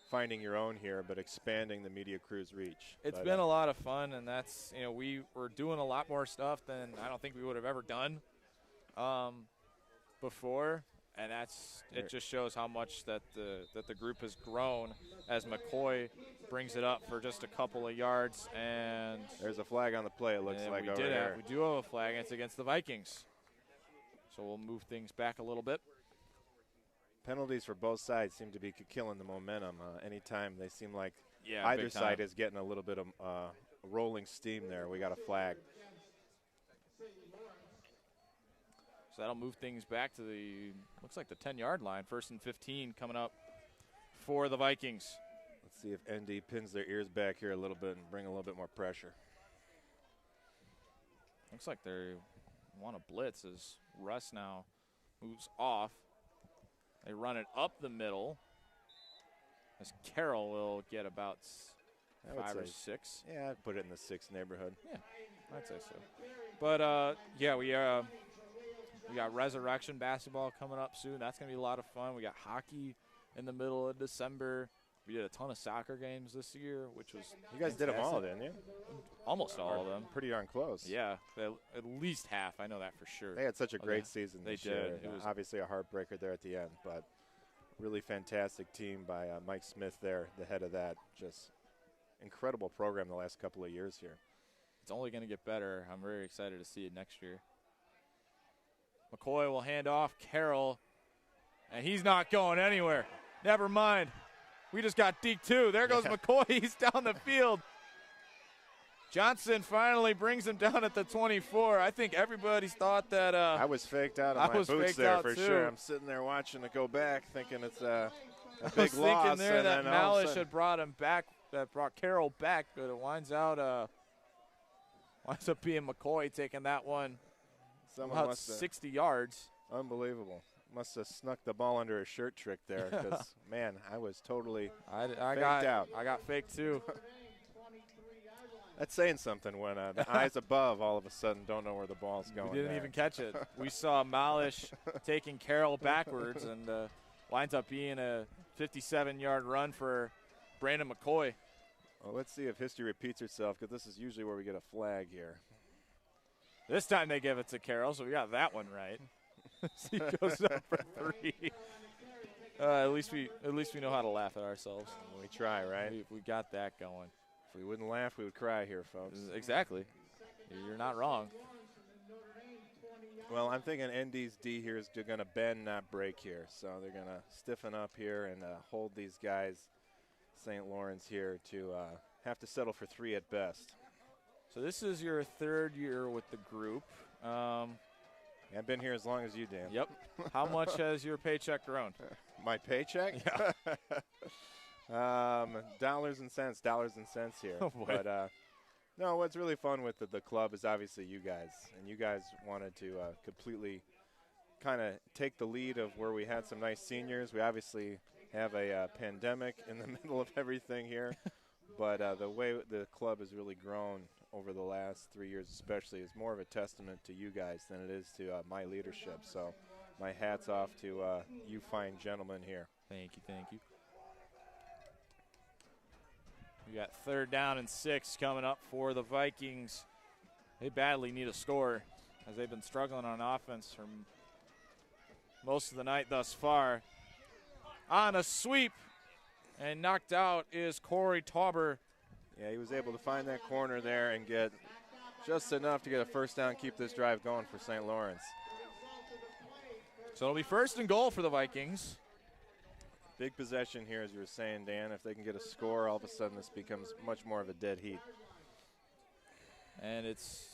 finding your own here, but expanding the media crew's reach.
It's been a lot of fun, and that's, you know, we were doing a lot more stuff than I don't think we would have ever done before, and it just shows how much that the group has grown as McCoy brings it up for just a couple of yards, and
there's a flag on the play. It looks like over here.
We do have a flag, and it's against the Vikings, so we'll move things back a little bit.
Penalties for both sides seem to be killing the momentum. Anytime they seem like
either
side is getting a little bit of rolling steam there, we got a flag.
So that'll move things back to looks like the 10-yard line. 1st and 15 coming up for the Vikings.
Let's see if ND pins their ears back here a little bit and bring a little bit more pressure.
Looks like they want to blitz as Russ now moves off. They run it up the middle as Carroll will get about 5 or 6.
Yeah, I'd put it in the 6 neighborhood.
Yeah, I'd say so. But, yeah, we got Resurrection basketball coming up soon. That's going to be a lot of fun. We got hockey in the middle of December. We did a ton of soccer games this year, which was
You guys did them all, didn't you?
Almost all of them.
Pretty darn close.
Yeah, at least half. I know that for sure.
They had such a great season this year.
They did. It was
obviously a heartbreaker there at the end, but really fantastic team by Mike Smith there, the head of that. Just incredible program the last couple of years here.
It's only going to get better. I'm very excited to see it next year. McCoy will hand off Carroll, and he's not going anywhere. Never mind. We just got deked too. There goes McCoy. He's down the field. Johnson finally brings him down at the 24. I think everybody's thought that.
I was faked out of my boots there for sure. I'm sitting there watching it go back, thinking it's a big loss.
I was thinking there that Malish had brought him back, that brought Carroll back, but it winds up being McCoy taking that one. About 60 yards.
Unbelievable. Must have snuck the ball under a shirt trick there because, man, I was totally faked out.
I got faked too.
That's saying something when the eyes above all of a sudden don't know where the ball's going.
We didn't even catch it. We saw Malish taking Carroll backwards, and winds up being a 57-yard run for Brandon McCoy.
Well, let's see if history repeats itself because this is usually where we get a flag here.
This time they give it to Carroll, so we got that one right. He goes up for 3. At least we know how to laugh at ourselves.
We try, right?
We got that going.
If we wouldn't laugh, we would cry here, folks.
Exactly. You're not wrong.
Well, I'm thinking ND's D here is going to bend, not break here. So they're going to stiffen up here and hold these guys, St. Laurence here, to have to settle for 3 at best.
So this is your 3rd year with the group.
I've been here as long as you, Dan.
Yep. How much has your paycheck grown?
My paycheck?
Yeah.
Dollars and cents here.
Oh, boy.
But no, what's really fun with the club is obviously you guys. And you guys wanted to completely kind of take the lead of where we had some nice seniors. We obviously have a pandemic in the middle of everything here. But the way the club has really grown over the last 3 years especially is more of a testament to you guys than it is to my leadership. So my hat's off to you fine gentlemen here.
Thank you. We got 3rd down and 6 coming up for the Vikings. They badly need a score as they've been struggling on offense for most of the night thus far. On a sweep and knocked out is Corey Tauber.
Yeah, he was able to find that corner there and get just enough to get a 1st down, keep this drive going for St. Laurence.
So it'll be 1st and goal for the Vikings.
Big possession here, as you were saying, Dan. If they can get a score, all of a sudden this becomes much more of a dead heat.
And it's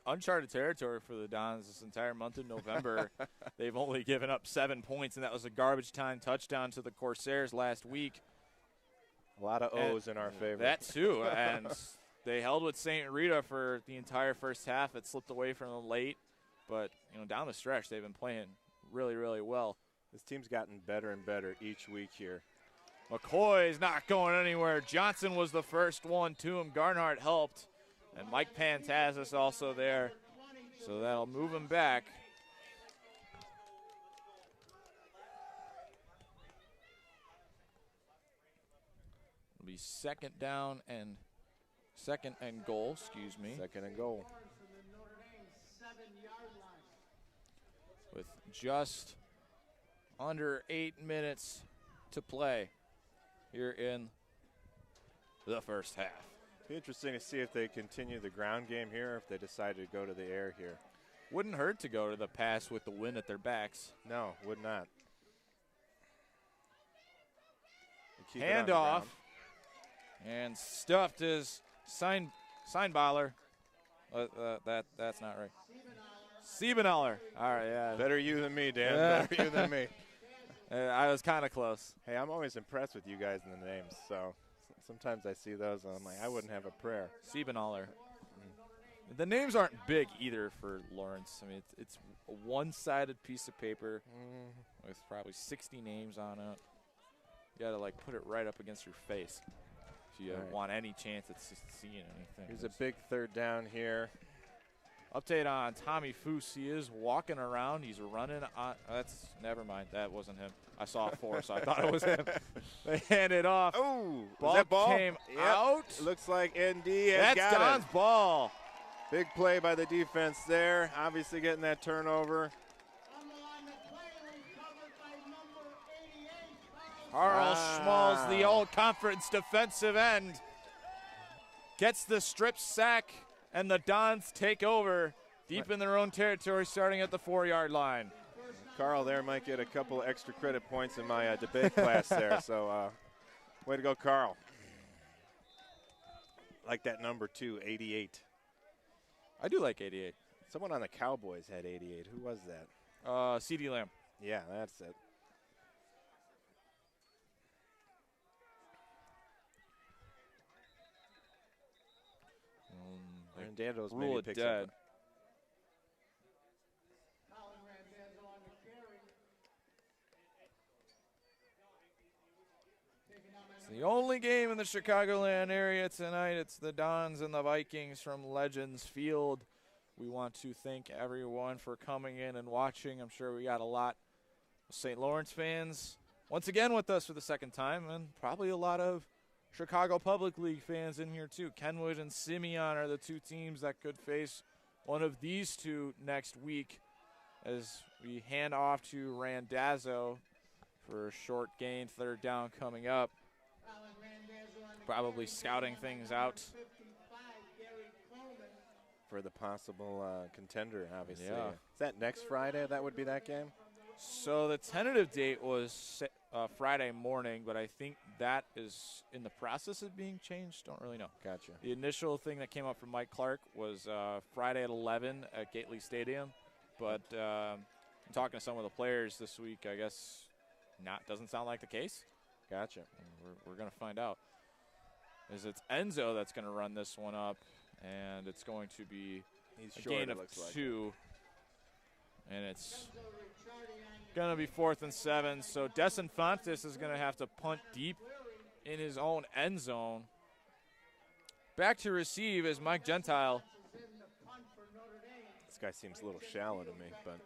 uncharted territory for the Dons this entire month of November. They've only given up 7 points, and that was a garbage time touchdown to the Corsairs last week.
A lot of O's in our favor.
That too, and they held with St. Rita for the entire first half. It slipped away from them late, but down the stretch they've been playing really, really well.
This team's gotten better and better each week here.
McCoy's not going anywhere. Johnson was the first one to him. Garnhart helped, and Mike Pantazis also there, so that'll move him back. It'll be 2nd down and 2nd and goal, excuse me.
2nd and goal.
With just under 8 minutes to play here in the first half.
Be interesting to see if they continue the ground game here or if they decide to go to the air here.
Wouldn't hurt to go to the pass with the wind at their backs.
No, would not.
Handoff. And stuffed is Seinballer. That's not right. Siebenaller. All right, yeah.
Better you than me, Dan. Better you than me.
I was kind of close.
Hey, I'm always impressed with you guys in the names. So sometimes I see those and I'm like, I wouldn't have a prayer.
Siebenaller. The names aren't big either for Laurence. I mean, it's a one-sided piece of paper with probably 60 names on it. You got to, put it right up against your face if you want any chance at seeing anything.
Here's a big 3rd down here.
Update on Tommy Foose. He is walking around. He's running on. Never mind. That wasn't him. I saw 4, so I thought it was him. They hand it off.
Oh,
ball
that ball
came out.
It looks like ND has
That's
got
Don's
it.
ball.
Big play by the defense there. Obviously getting that turnover.
Carl Schmalz, the all-conference defensive end, gets the strip sack, and the Dons take over deep in their own territory, starting at the 4-yard line.
Carl there might get a couple extra credit points in my debate class there. So way to go, Carl. Like that number, too, 88.
I do like 88.
Someone on the Cowboys had 88. Who was that?
C.D. Lamb.
Yeah, that's it. Hernando's
Rule it
picks
dead.
Up.
It's the only game in the Chicagoland area tonight. It's the Dons and the Vikings from Legends Field. We want to thank everyone for coming in and watching. I'm sure we got a lot of St. Laurence fans once again with us for the 2nd time, and probably a lot of Chicago Public League fans in here too. Kenwood and Simeon are the 2 teams that could face one of these 2 next week as we hand off to Randazzo for a short gain, 3rd down coming up. Probably scouting things out
for the possible contender, obviously.
Yeah.
Is that next Friday? That would be that game?
So the tentative date was Friday morning, but I think that is in the process of being changed. Don't really know.
Gotcha.
The initial thing that came up from Mike Clark was Friday at 11 at Gately Stadium, but I'm talking to some of the players this week. I guess doesn't sound like the case.
Gotcha.
We're going to find out. As it's Enzo that's going to run this one up, and it's going to be a gain of 2. And it's going to be 4th and 7. So Desinfantes is going to have to punt deep in his own end zone. Back to receive is Mike Gentile.
This guy seems a little shallow to me, but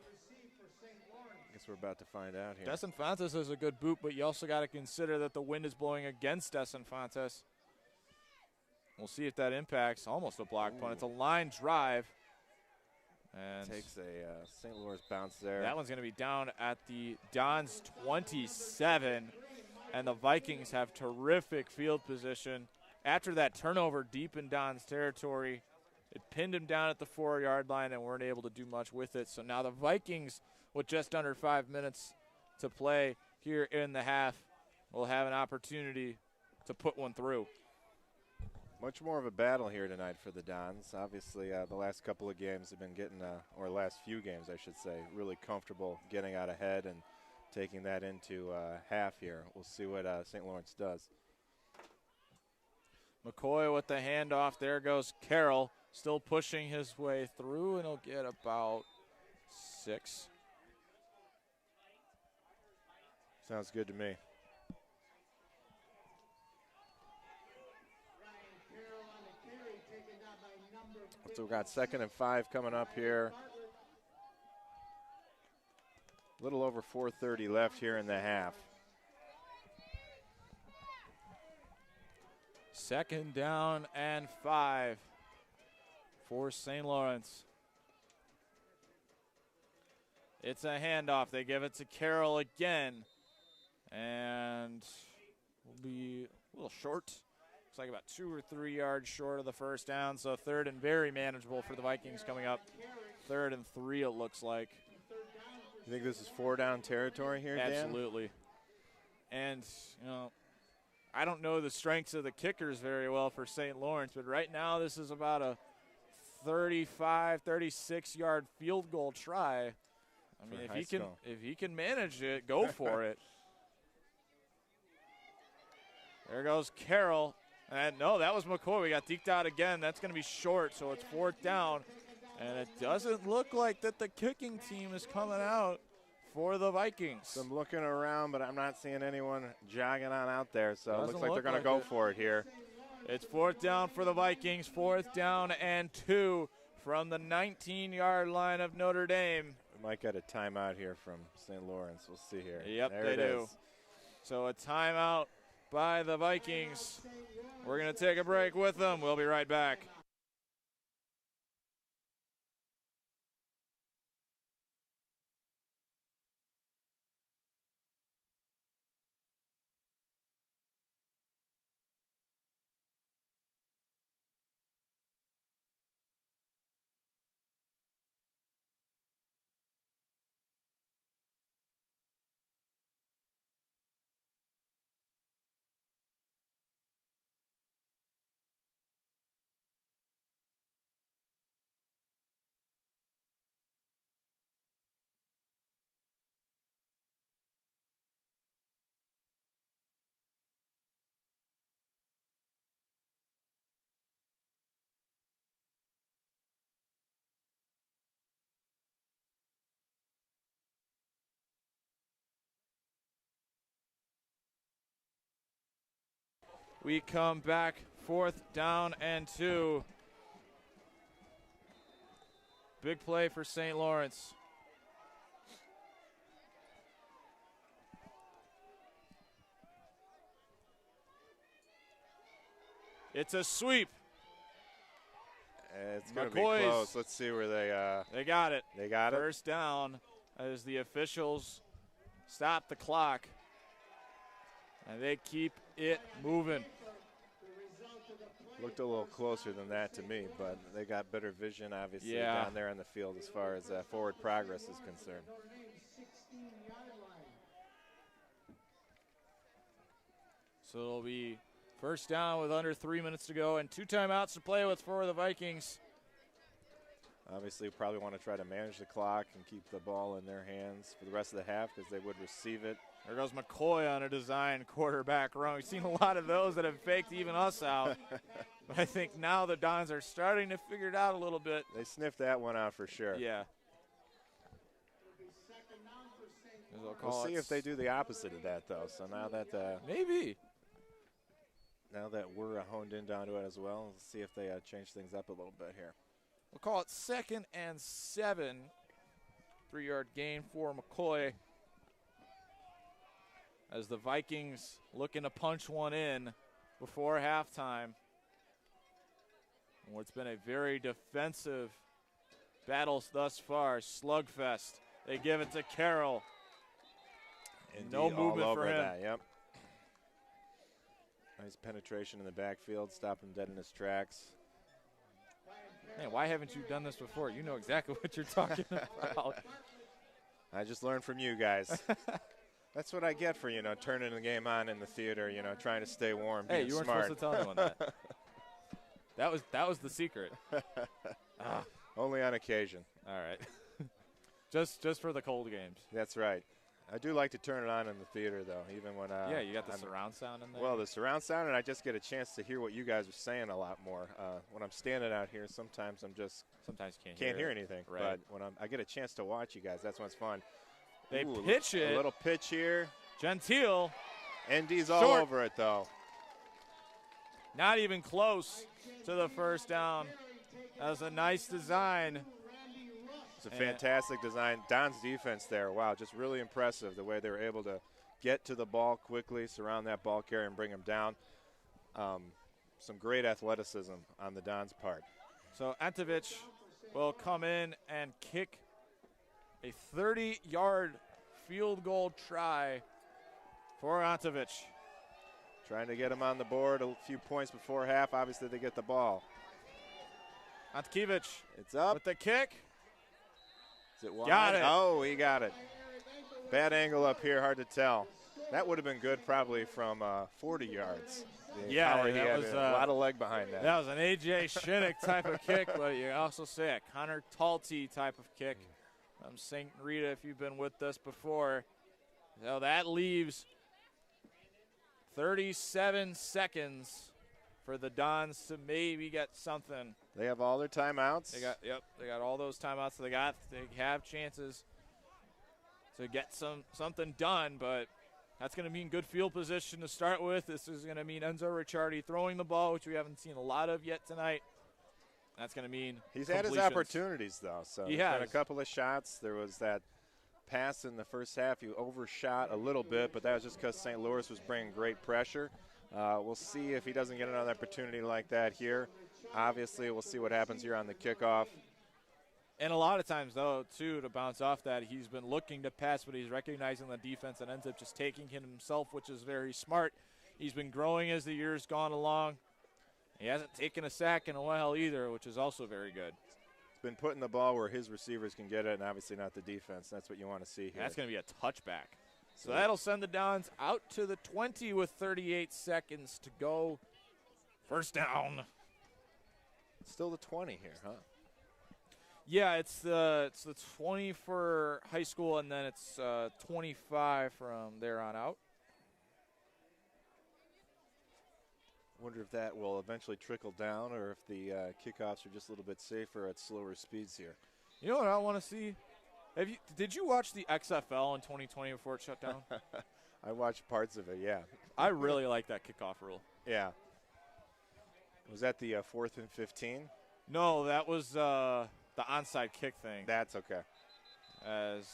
I guess we're about to find out here.
Desinfantes is a good boot, but you also got to consider that the wind is blowing against Desinfantes. We'll see if that impacts. Almost a block punt. It's a line drive. And
takes a St. Louis bounce there.
That one's going to be down at the Dons 27. And the Vikings have terrific field position. After that turnover deep in Dons territory, it pinned him down at the 4-yard line and weren't able to do much with it. So now the Vikings, with just under 5 minutes to play here in the half, will have an opportunity to put one through.
Much more of a battle here tonight for the Dons. Obviously, the last couple of games have been getting, or last few games, I should say, really comfortable getting out ahead and taking that into half here. We'll see what St. Lawrence does.
McCoy with the handoff. There goes Carroll, still pushing his way through, and he'll get about 6.
Sounds good to me. So we've got 2nd and 5 coming up here. A little over 4:30 left here in the half.
2nd down and 5 for St. Lawrence. It's a handoff. They give it to Carroll again. And will be a little short. Looks like about 2 or 3 yards short of the first down. So 3rd and very manageable for the Vikings coming up. 3rd and 3 it looks like.
You think this is 4-down territory here, Dan?
Absolutely. And, you know, I don't know the strengths of the kickers very well for St. Lawrence, but right now this is about a 35, 36-yard field goal try. I mean, if he can manage it, go for it. There goes Carroll. And no, that was McCoy. We got deked out again. That's going to be short, so it's 4th down. And it doesn't look like that the kicking team is coming out for the Vikings.
So I'm looking around, but I'm not seeing anyone jogging on out there. So it looks like they're going to go
it.
for it here.
It's 4th down for the Vikings. 4th down and 2 from the 19-yard line of Notre Dame.
We might get a timeout here from St. Lawrence. We'll see here.
Yep,
there
they do.
Is.
So a timeout by the Vikings. We're going to take a break with them. We'll be right back. We come back, 4th down and 2. Big play for St. Lawrence. It's a sweep.
It's going to be close. Let's see where
they got it.
They got it.
First down as the officials stop the clock. And they keep it moving.
Looked a little closer than that to me, but they got better vision, obviously,
Yeah.
down there on the field as far as forward progress is concerned.
So it'll be first down with under 3 minutes to go and 2 timeouts to play with for the Vikings.
Obviously, probably want to try to manage the clock and keep the ball in their hands for the rest of the half because they would receive it.
There goes McCoy on a design quarterback run. We've seen a lot of those that have faked even us out. But I think now the Dons are starting to figure it out a little bit.
They sniffed that one out for sure.
Yeah.
We'll see if they do the opposite of that, though. So now that
maybe.
Now that we're honed in down to it as well, let's see if they change things up a little bit here.
We'll call it 2nd and 7. 3-yard gain for McCoy. As the Vikings looking to punch one in before halftime. What's been a very defensive battle thus far. Slugfest. They give it to Carroll.
Indeed,
no movement
all over
for him.
that, yep. Nice penetration in the backfield, stop him dead in his tracks.
Man, why haven't you done this before? You know exactly what you're talking about.
I just learned from you guys. That's what I get for, turning the game on in the theater, trying to stay warm,
Hey,
being
you weren't
smart.
supposed to tell anyone that. That was the secret.
Only on occasion.
All right. just for the cold games.
That's right. I do like to turn it on in the theater, though, even when
yeah, you got the surround sound in there.
Well, the surround sound, and I just get a chance to hear what you guys are saying a lot more. When I'm standing out here, sometimes can't hear anything.
Right.
But when I get a chance to watch you guys, that's when it's fun.
They
Ooh,
pitch it.
A little pitch here.
Gentile.
ND's all
Short.
over it, though.
Not even close to the first down. That was a nice design.
It's a fantastic design. Don's defense there, wow, just really impressive the way they were able to get to the ball quickly, surround that ball carrier, and bring him down. Some great athleticism on the Don's part.
So Antovich will come in and kick a 30-yard field goal try for Antovich.
Trying to get him on the board a few points before half. Obviously, they get the ball.
Antkevich.
It's up.
With the kick.
Is it wide?
Got it.
Oh, he got it. Bad angle up here, hard to tell. That would have been good probably from 40 yards.
Yeah,
he
that
had
was
a lot of leg behind that.
That was an A.J. Shinnick type of kick, but you also say a Connor Talty type of kick from St. Rita if you've been with us before. So that leaves 37 seconds for the Dons to maybe get something.
They have all their timeouts.
They got all those timeouts. They have chances to get something done, but that's going to mean good field position to start with. This is going to mean Enzo Ricciardi throwing the ball, which we haven't seen a lot of yet tonight. That's going to mean
he's had his opportunities, though. So
he
has
has
a couple of shots. There was that pass in the first half. He overshot a little bit, but that was just because St. Louis was bringing great pressure. We'll see if he doesn't get another opportunity like that here. Obviously, we'll see what happens here on the kickoff.
And a lot of times, though, too, to bounce off that, he's been looking to pass, but he's recognizing the defense and ends up just taking it himself, which is very smart. He's been growing as the year's gone along. He hasn't taken a sack in a while either, which is also very good.
He's been putting the ball where his receivers can get it, and obviously not the defense. That's what you want to see here.
That's going to be a touchback. So that'll send the Dons out to the 20 with 38 seconds to go. First down.
Still the 20 here, huh?
Yeah, it's the 20 for high school, and then it's 25 from there on out.
Wonder if that will eventually trickle down, or if the kickoffs are just a little bit safer at slower speeds here.
You know what I want to see? Did you watch the XFL in 2020 before it shut down?
I watched parts of it, yeah.
I really like that kickoff rule.
Yeah. Was that the 4th and 15?
No, that was the onside kick thing.
That's okay.
As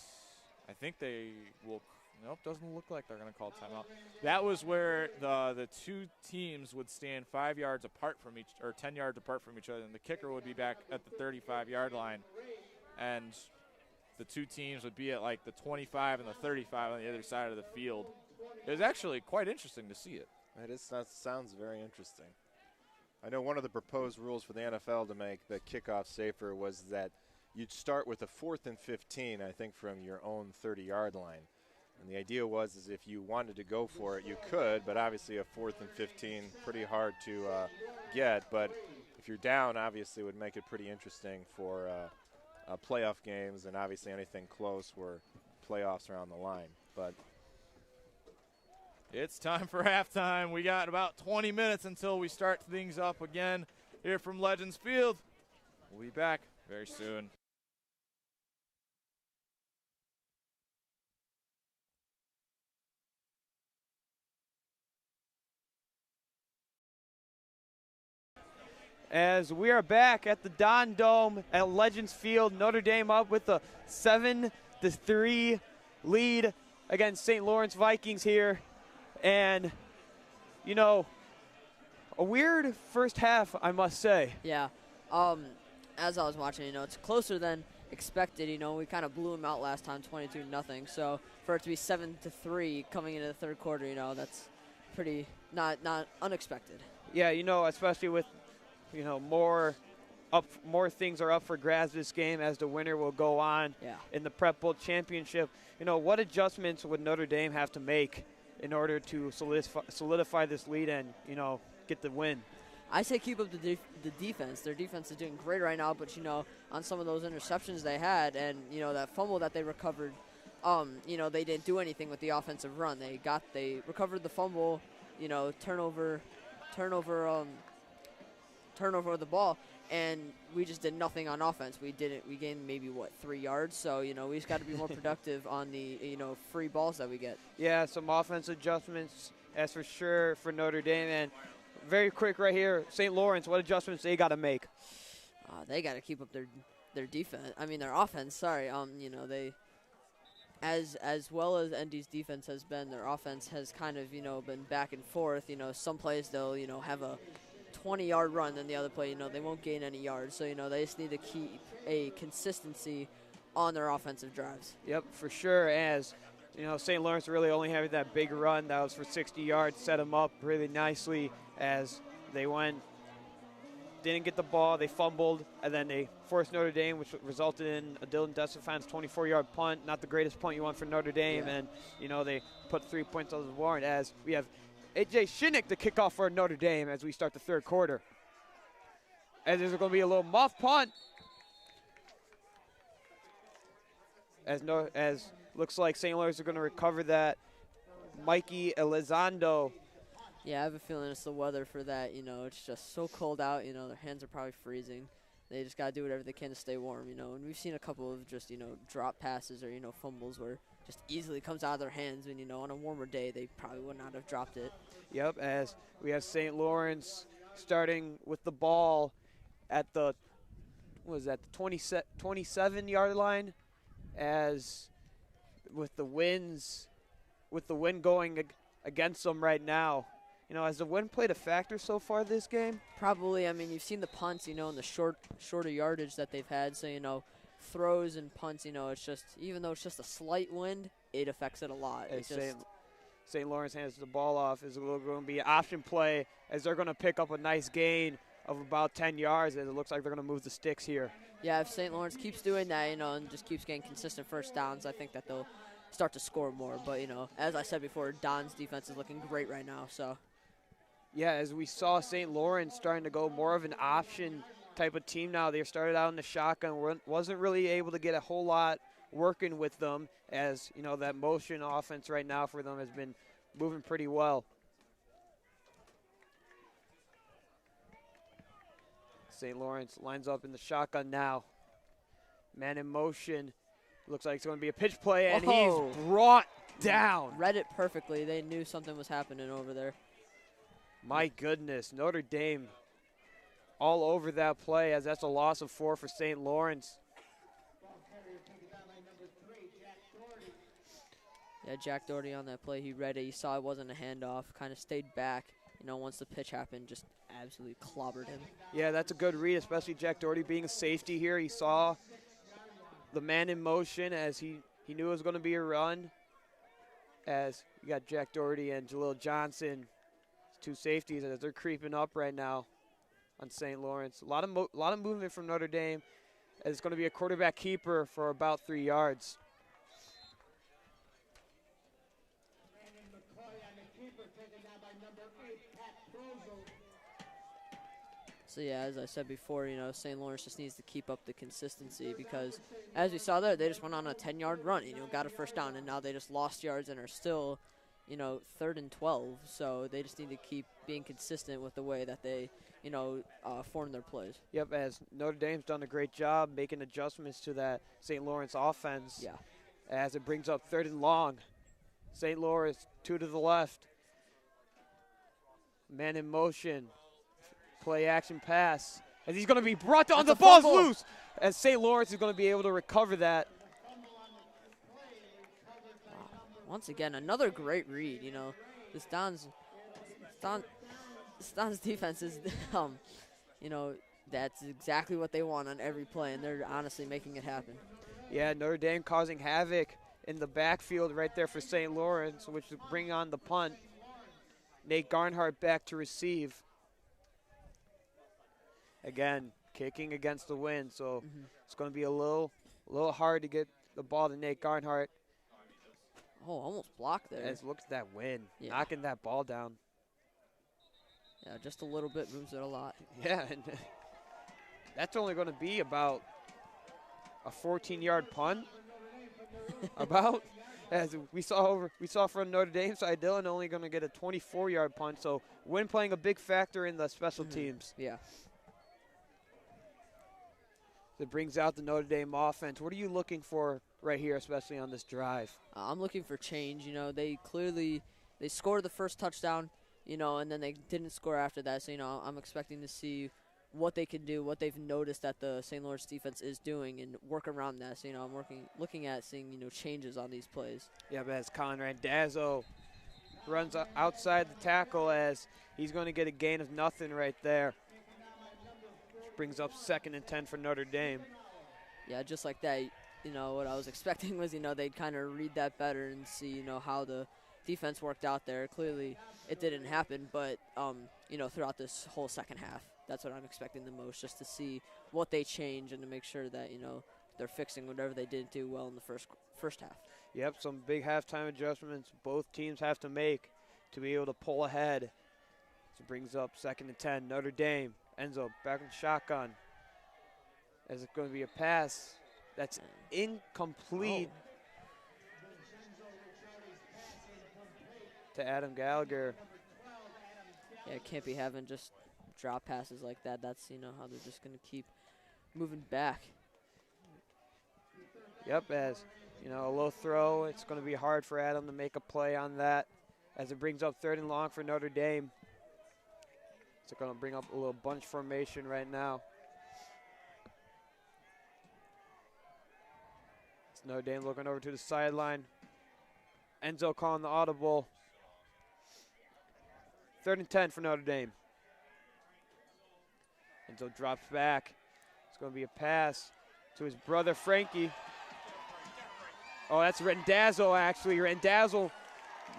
I think they will. Nope, doesn't look like they're going to call timeout. That was where the two teams would stand 5 yards apart from each, or 10 yards apart from each other, and the kicker would be back at the 35-yard line, and the two teams would be at like the 25 and the 35 on the other side of the field. It was actually quite interesting to see it.
That sounds very interesting. I know one of the proposed rules for the NFL to make the kickoff safer was that you'd start with a 4th and 15, I think, from your own 30-yard line. And the idea was is if you wanted to go for it, you could, but obviously a 4th and 15, pretty hard to get. But if you're down, obviously it would make it pretty interesting for playoff games and obviously anything close where playoffs are on the line. But
it's time for halftime. We got about 20 minutes until we start things up again here from Legends Field. We'll be back very soon.
As we are back at the Don Dome at Legends Field, Notre Dame up with a 7-3 lead against St. Laurence Vikings here. And, you know, a weird first half, I must say.
Yeah. As I was watching, you know, it's closer than expected. You know, we kind of blew them out last time, 22-0. So for it to be 7-3 coming into the third quarter, you know, that's pretty not unexpected.
Yeah, you know, especially with, you know, more things are up for grabs this game as the winner will go on in the Prep Bowl championship. You know, what adjustments would Notre Dame have to make in order to solidify this lead and, you know, get the win?
I say keep up the defense. Their defense is doing great right now, but, you know, on some of those interceptions they had and, you know, that fumble that they recovered, you know, they didn't do anything with the offensive run. They recovered the fumble, you know, turnover of the ball, and we just did nothing on offense. We gained maybe 3 yards. So, you know, we just got to be more productive on the, you know, free balls that we get.
Yeah, some offense adjustments as for sure for Notre Dame. And very quick right here, St. Lawrence, what adjustments they got to make?
They got to keep up their defense. I mean, their offense. Sorry. You know, they as well as ND's defense has been, their offense has kind of, you know, been back and forth. You know, some plays they'll, you know, have a 20-yard run, then the other play, you know, they won't gain any yards. So, you know, they just need to keep a consistency on their offensive drives.
Yep, for sure. As, you know, St. Lawrence really only having that big run that was for 60 yards, set them up really nicely as they didn't get the ball, they fumbled, and then they forced Notre Dame, which resulted in a Dylan Destafans 24-yard punt. Not the greatest punt you want for Notre Dame, and, you know, they put 3 points on the board as we have A.J. Shinnick to kick off for Notre Dame as we start the third quarter. As there's going to be a little muff punt. As looks like St. Lawrence are going to recover that. Mikey Elizondo.
Yeah, I have a feeling it's the weather for that. You know, it's just so cold out. You know, their hands are probably freezing. They just got to do whatever they can to stay warm, you know. And we've seen a couple of just, you know, drop passes or, you know, fumbles where just easily comes out of their hands. And, you know, on a warmer day, they probably would not have dropped it.
Yep, as we have St. Lawrence starting with the ball at the, what was that, the 27-yard line, as with the wind going against them right now. You know, has the wind played a factor so far this game?
Probably. I mean, you've seen the punts, you know, and the shorter yardage that they've had. So, you know, throws and punts, you know, it's just, even though it's just a slight wind, it affects it a lot.
St. Lawrence hands the ball off. Is going to be an option play as they're going to pick up a nice gain of about 10 yards, as it looks like they're going to move the sticks here.
Yeah, if St. Lawrence keeps doing that, you know, and just keeps getting consistent first downs, I think that they'll start to score more. But, you know, as I said before, Don's defense is looking great right now. So,
yeah, as we saw St. Lawrence starting to go more of an option type of team now. They started out in the shotgun, wasn't really able to get a whole lot working with them, as, you know, that motion offense right now for them has been moving pretty well. St. Lawrence lines up in the shotgun now. Man in motion. Looks like it's going to be a pitch play, and he's brought down.
Read it perfectly. They knew something was happening over there.
My goodness, Notre Dame all over that play, as that's a loss of 4 for St. Lawrence.
Yeah, Jack Doherty on that play, he read it. He saw it wasn't a handoff, kind of stayed back. You know, once the pitch happened, just absolutely clobbered him.
Yeah, that's a good read, especially Jack Doherty being a safety here. He saw the man in motion as he knew it was going to be a run. As you got Jack Doherty and Jalil Johnson, two safeties, as they're creeping up right now. on St. Lawrence. A lot of movement from Notre Dame. It's going to be a quarterback keeper for about 3 yards.
So yeah, as I said before, you know, St. Lawrence just needs to keep up the consistency because, as we saw there, they just went on a 10-yard run, you know, got a first down, and now they just lost yards and are still, you know, 3rd and 12. So they just need to keep being consistent with the way that they, you know, form their plays.
Yep, as Notre Dame's done a great job making adjustments to that St. Lawrence offense.
Yeah.
As it brings up 3rd and long. St. Lawrence, 2 to the left. Man in motion. Play action pass. As he's going to be brought down. The ball's loose. As St. Lawrence is going to be able to recover that.
Once again, another great read. You know, this Don's defense is, you know, that's exactly what they want on every play, and they're honestly making it happen.
Yeah, Notre Dame causing havoc in the backfield right there for St. Lawrence, which will bring on the punt. Nate Garnhart back to receive. Again, kicking against the wind, so it's going to be a little hard to get the ball to Nate Garnhart.
Oh, almost blocked there.
As look at that wind, knocking that ball down.
Yeah, just a little bit moves it a lot.
Yeah, and that's only going to be about a 14-yard punt. About, as we saw from Notre Dame side, Dylan only going to get a 24-yard punt. So wind playing a big factor in the special teams.
Yeah.
That brings out the Notre Dame offense. What are you looking for right here, especially on this drive?
I'm looking for change. You know, they scored the first touchdown, you know, and then they didn't score after that. So, you know, I'm expecting to see what they can do, what they've noticed that the St. Lawrence defense is doing, and work around that. So, you know, I'm looking at seeing, you know, changes on these plays.
Yeah, but as Colin Randazzo runs outside the tackle, as he's going to get a gain of nothing right there. Brings up 2nd and 10 for Notre Dame.
Yeah, just like that, you know, what I was expecting was, you know, they'd kind of read that better and see, you know, how the defense worked out there. Clearly it didn't happen, but, you know, throughout this whole second half, that's what I'm expecting the most, just to see what they change and to make sure that, you know, they're fixing whatever they didn't do well in the first half.
Yep, some big halftime adjustments both teams have to make to be able to pull ahead. So it brings up 2nd and 10, Notre Dame. Enzo back in shotgun. As it's going to be a pass that's incomplete to Adam Gallagher.
Yeah, can't be having just drop passes like that. That's, you know, how they're just going to keep moving back.
Yep, as, you know, a low throw. It's going to be hard for Adam to make a play on that as it brings up 3rd and long for Notre Dame. So going to bring up a little bunch formation right now. It's Notre Dame looking over to the sideline. Enzo calling the audible. 3rd and 10 for Notre Dame. Enzo drops back. It's going to be a pass to his brother Frankie. Oh, that's Randazzo actually. Randazzo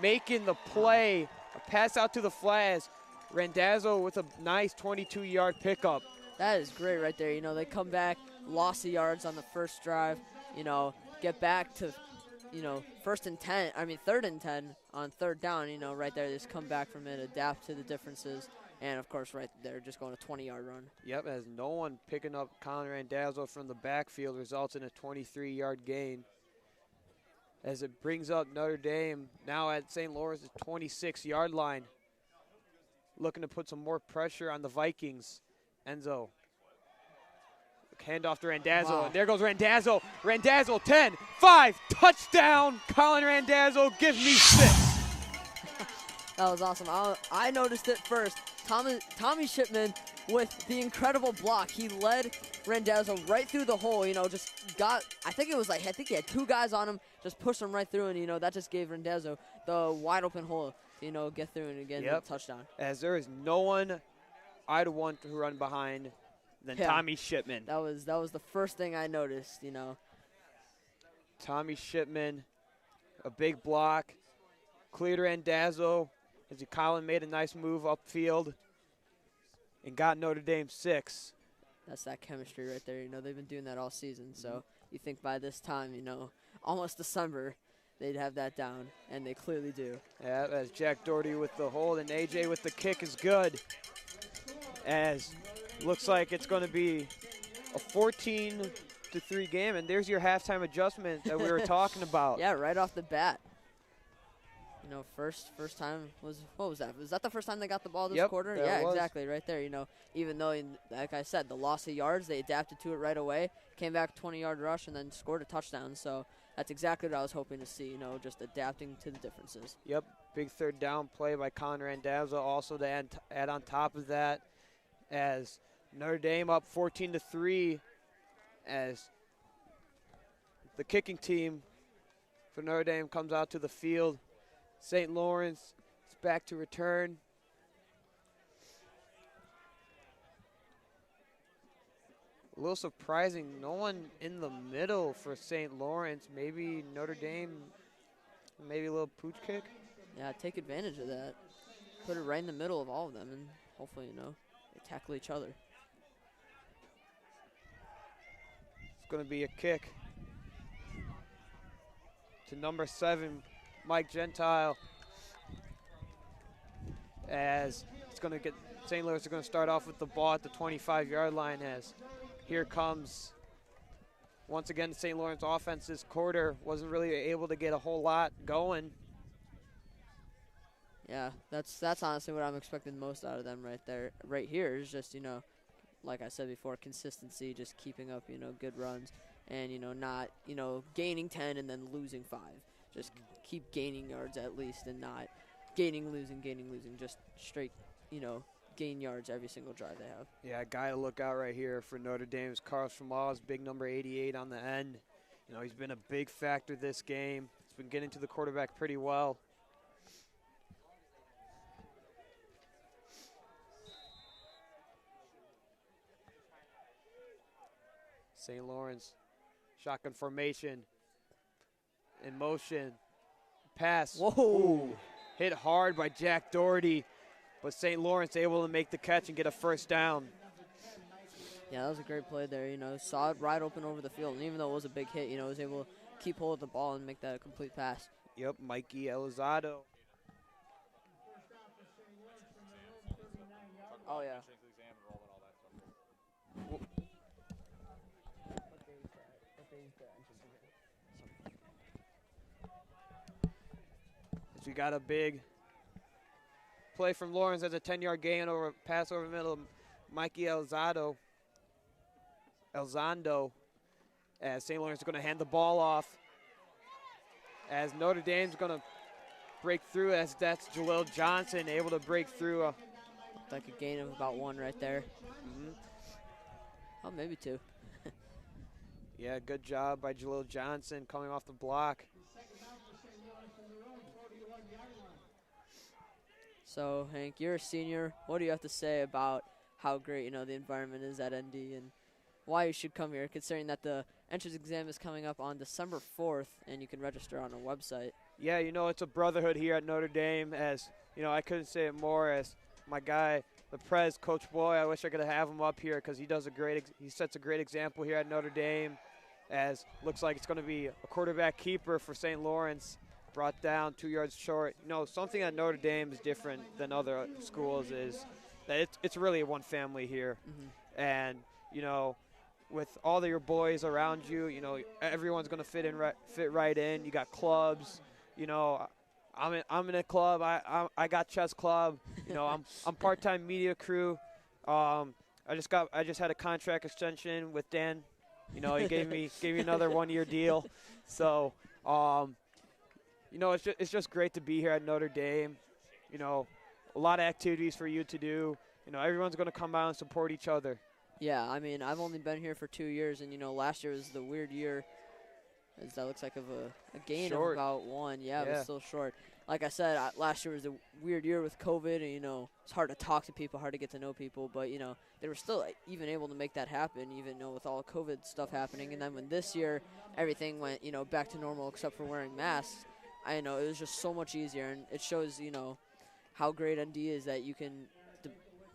making the play. A pass out to the flags. Randazzo with a nice 22-yard pickup.
That is great right there. You know, they come back, lost the yards on the first drive, you know, get back to, you know, 3rd and 10 on 3rd down, you know, right there. Just come back from it, adapt to the differences, and, of course, right there, just going a 20-yard run.
Yep, as no one picking up Colin Randazzo from the backfield results in a 23-yard gain. As it brings up Notre Dame now at St. Lawrence's 26-yard line. Looking to put some more pressure on the Vikings. Enzo. Hand off to Randazzo.
Wow.
And there goes Randazzo. Randazzo, 10, 5, touchdown. Colin Randazzo, give me 6.
That was awesome. I noticed it first. Tommy Shipman with the incredible block. He led Randazzo right through the hole, you know, just got, I think he had 2 guys on him, just pushed him right through, and, you know, that just gave Randazzo the wide open hole to, you know, get through and again, a touchdown.
As there is no one I'd want to run behind than Tommy Shipman.
That was the first thing I noticed, you know.
Tommy Shipman, a big block, cleared Randazzo. As Colin made a nice move upfield. and got Notre Dame 6.
That's that chemistry right there. You know, they've been doing that all season. So you think by this time, you know, almost December, they'd have that down, and they clearly do.
Yeah, as Jack Doherty with the hold and AJ with the kick is good. As looks like it's going to be a 14-3 game, and there's your halftime adjustment that we were talking about.
Yeah, right off the bat. You know, first time was, what was that? Was that the first time they got the ball this quarter? Yeah, exactly, right there. You know, even though, like I said, the loss of yards, they adapted to it right away, came back 20-yard rush, and then scored a touchdown. So that's exactly what I was hoping to see, you know, just adapting to the differences.
Yep, big third down play by Connor Randazzo. Also to add on top of that, as Notre Dame up 14-3, as the kicking team for Notre Dame comes out to the field. St. Laurence is back to return. A little surprising, no one in the middle for St. Lawrence. Maybe Notre Dame, maybe a little pooch kick.
Yeah, take advantage of that. Put it right in the middle of all of them, and hopefully, you know, they tackle each other.
It's going to be a kick to number 7, Mike Gentile, as it's going to get St. Louis are going to start off with the ball at the 25-yard line. As here comes once again the St. Lawrence offense. This quarter wasn't really able to get a whole lot going.
Yeah, that's honestly what I'm expecting most out of them right here is just, you know, like I said before, consistency, just keeping up, you know, good runs, and, you know, not, you know, gaining 10 and then losing 5. Just keep gaining yards at least, and not gaining, losing, just straight, you know, gain yards every single drive they have.
Yeah, a guy to look out right here for Notre Dame's Carl Schmalz, big number 88 on the end. You know, he's been a big factor this game. He's been getting to the quarterback pretty well. St. Lawrence, shotgun formation, in motion, pass.
Whoa!
Ooh, hit hard by Jack Doherty, but St. Lawrence able to make the catch and get a first down.
Yeah, that was a great play there. You know, saw it right open over the field, and even though it was a big hit, you know, was able to keep hold of the ball and make that a complete pass.
Yep, Mikey Elizado.
Oh, yeah.
So we got a big play from Laurence as a 10-yard gain over pass over the middle of Mikey Elzando, as St. Lawrence is going to hand the ball off, as Notre Dame's going to break through, as that's Jalil Johnson able to break through.
Like a gain of about 1 right there. Oh, maybe 2.
Yeah, good job by Jalil Johnson coming off the block.
So, Hank, you're a senior. What do you have to say about how great, you know, the environment is at ND and why you should come here, considering that the entrance exam is coming up on December 4th and you can register on our website?
Yeah, you know, it's a brotherhood here at Notre Dame. As, you know, I couldn't say it more, as my guy, the Prez, Coach Boy, I wish I could have him up here because he does he sets a great example here at Notre Dame, as looks like it's going to be a quarterback keeper for St. Lawrence. Brought down 2 yards short. You know, something at Notre Dame is different than other schools is that it's really one family here. And, you know, with all of your boys around you, you know, everyone's going to fit right in. You got clubs. You know, I'm in a club. I got chess club. You know, I'm part-time media crew. I just had a contract extension with Dan. You know, he gave me another 1-year deal. So, you know, it's just great to be here at Notre Dame. You know, a lot of activities for you to do. You know, everyone's going to come out and support each other.
Yeah, I mean, I've only been here for 2 years, and, you know, last year was the weird year, as that looks like of a gain
short.
of about 1. Yeah, it was still short. Like I said, last year was a weird year with COVID, and, you know, it's hard to talk to people, hard to get to know people, but, you know, they were still even able to make that happen, even though with all the COVID stuff happening. And then when this year everything went, you know, back to normal except for wearing masks, I know it was just so much easier, and it shows, you know, how great ND is that you can,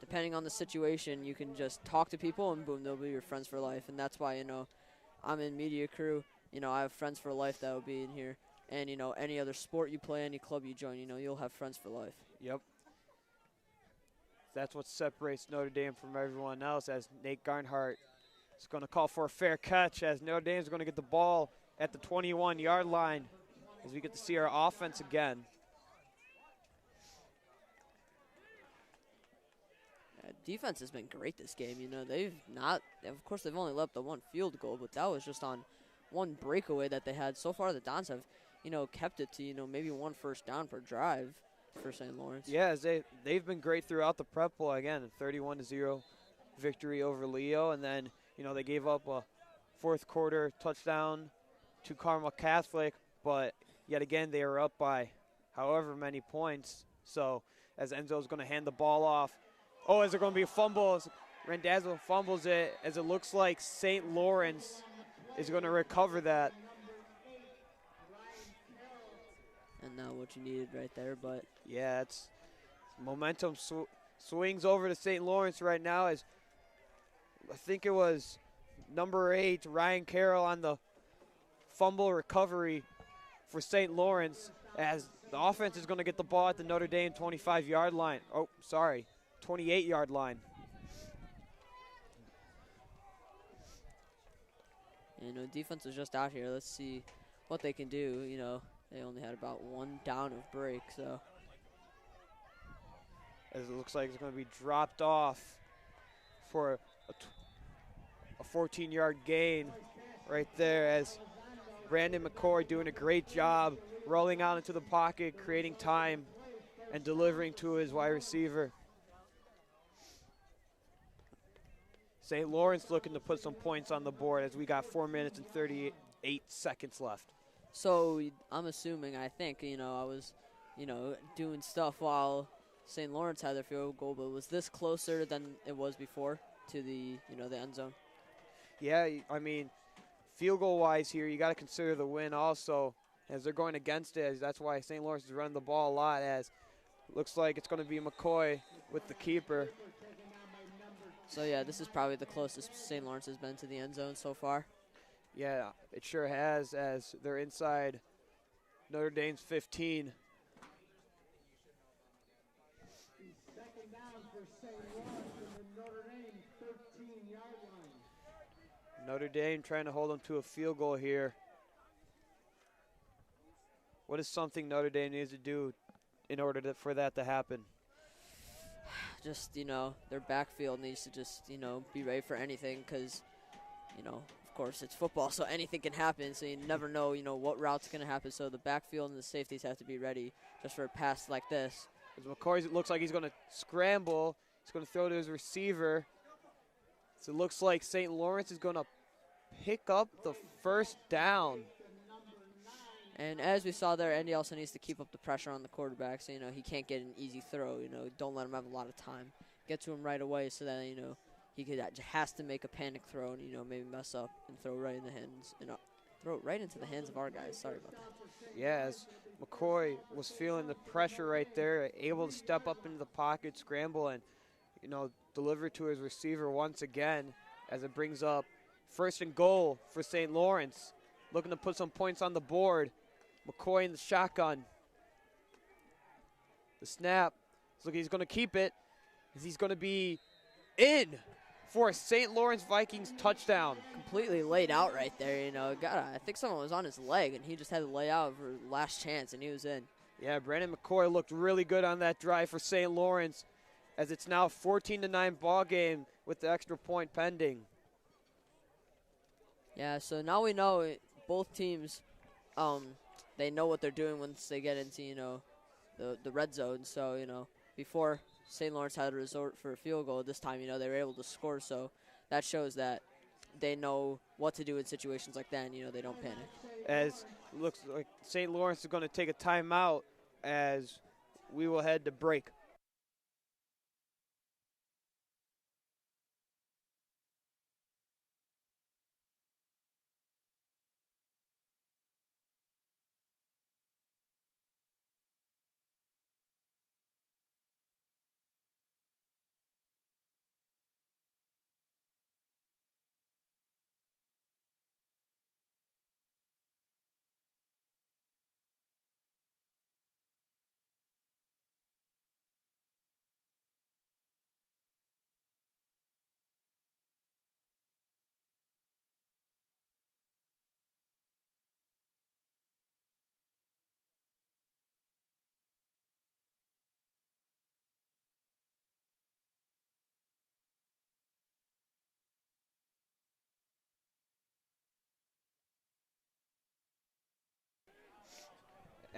depending on the situation, you can just talk to people and boom, they'll be your friends for life. And that's why, you know, I'm in media crew. You know, I have friends for life that will be in here. And, you know, any other sport you play, any club you join, you know, you'll have friends for life.
Yep. That's what separates Notre Dame from everyone else, as Nate Garnhart is going to call for a fair catch, as Notre Dame is going to get the ball at the 21-yard line, as we get to see our offense again.
Defense has been great this game. You know, they've not, of course, they've only let up the one field goal, but that was just on one breakaway that they had. So far, the Dons have, you know, kept it to, you know, maybe one first down per drive for St. Laurence.
Yeah, they've been great throughout the prep pool. Again, a 31-0 victory over Leo, and then, you know, they gave up a fourth quarter touchdown to Carmel Catholic, but yet again they were up by however many points. So as Enzo's going to hand the ball off, oh, is there going to be a fumble? Randazzo fumbles it, as it looks like St. Laurence is going to recover that.
And not what you needed right there, but
yeah, it's momentum swings over to St. Laurence right now, as I think it was number 8, Ryan Carroll, on the fumble recovery for St. Laurence, as the offense is going to get the ball at the Notre Dame 25-yard line. Oh, sorry, 28-yard line.
You know, defense is just out here. Let's see what they can do. You know, they only had about one down of break, so.
As it looks like it's going to be dropped off for a 14-yard gain right there, as Brandon McCoy doing a great job rolling out into the pocket, creating time, and delivering to his wide receiver. St. Lawrence looking to put some points on the board, as we got 4 minutes and 38 seconds left.
So I'm assuming, I think, you know, I was, you know, doing stuff while St. Lawrence had their field goal, but was this closer than it was before to the, you know, the end zone?
Yeah, I mean, field goal wise here, you got to consider the win also, as they're going against it. As that's why St. Lawrence is running the ball a lot, as looks like it's going to be McCoy with the keeper.
So, yeah, this is probably the closest St. Lawrence has been to the end zone so far.
Yeah, it sure has, as they're inside Notre Dame's 15.
Second down for St. Lawrence in the Notre Dame 13-yard line.
Notre Dame trying to hold them to a field goal here. What is something Notre Dame needs to do in order for that to happen?
Just, you know, their backfield needs to just, you know, be ready for anything, because, you know, of course it's football, so anything can happen, so you never know, you know, what route's going to happen. So the backfield and the safeties have to be ready just for a pass like this.
As McCoy, it looks like he's going to scramble. He's going to throw to his receiver. So it looks like St. Lawrence is going to pick up the first down.
And as we saw there, Andy also needs to keep up the pressure on the quarterback, so, you know, he can't get an easy throw. You know, don't let him have a lot of time. Get to him right away so that, you know, he has to make a panic throw and, you know, maybe mess up and throw right in the hands, you know, throw it right into the hands of our guys. Sorry about that.
Yeah, as McCoy was feeling the pressure right there, able to step up into the pocket, scramble, and, you know, deliver to his receiver once again, as it brings up first and goal for St. Lawrence, looking to put some points on the board. McCoy in the shotgun. The snap. So he's going to keep it, as he's going to be in for a St. Lawrence Vikings touchdown.
Completely laid out right there, you know. I think someone was on his leg, and he just had to lay out for last chance, and he was in.
Yeah, Brandon McCoy looked really good on that drive for St. Lawrence, as it's now a 14-9 ball game with the extra point pending.
Yeah, so now we know both teams, they know what they're doing once they get into, you know, the red zone. So, you know, before St. Lawrence had to resort for a field goal, this time, you know, they were able to score. So that shows that they know what to do in situations like that, and, you know, they don't panic.
As looks like St. Lawrence is going to take a timeout, as we will head to break.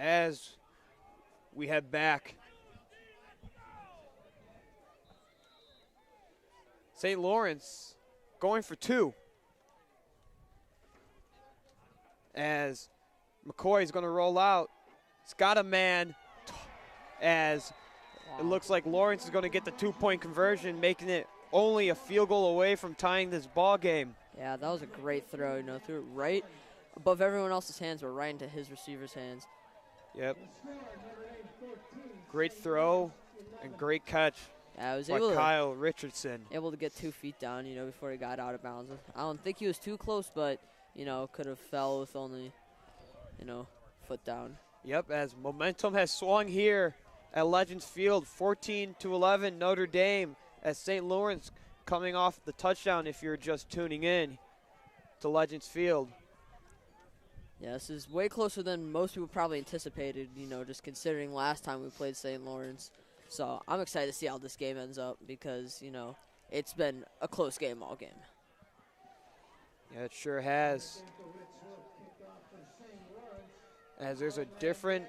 as we head back. St. Laurence going for 2. As McCoy is going to roll out. He's got a man as it looks like Laurence is going to get the 2-point conversion, making it only a field goal away from tying this ball game.
Yeah, that was a great throw. You know, threw it right above everyone else's hands, but right into his receiver's hands.
Yep. Great throw and great catch.
Yeah, I was
by
able
Kyle Richardson.
Able to get 2 feet down, you know, before he got out of bounds. I don't think he was too close, but, you know, could have fell with only, you know, foot down.
Yep, as momentum has swung here at Legends Field, 14-11 Notre Dame, as St. Laurence coming off the touchdown if you're just tuning in to Legends Field.
Yeah, this is way closer than most people probably anticipated, you know, just considering last time we played St. Lawrence. So I'm excited to see how this game ends up because, you know, it's been a close game all game.
Yeah, it sure has. As there's a different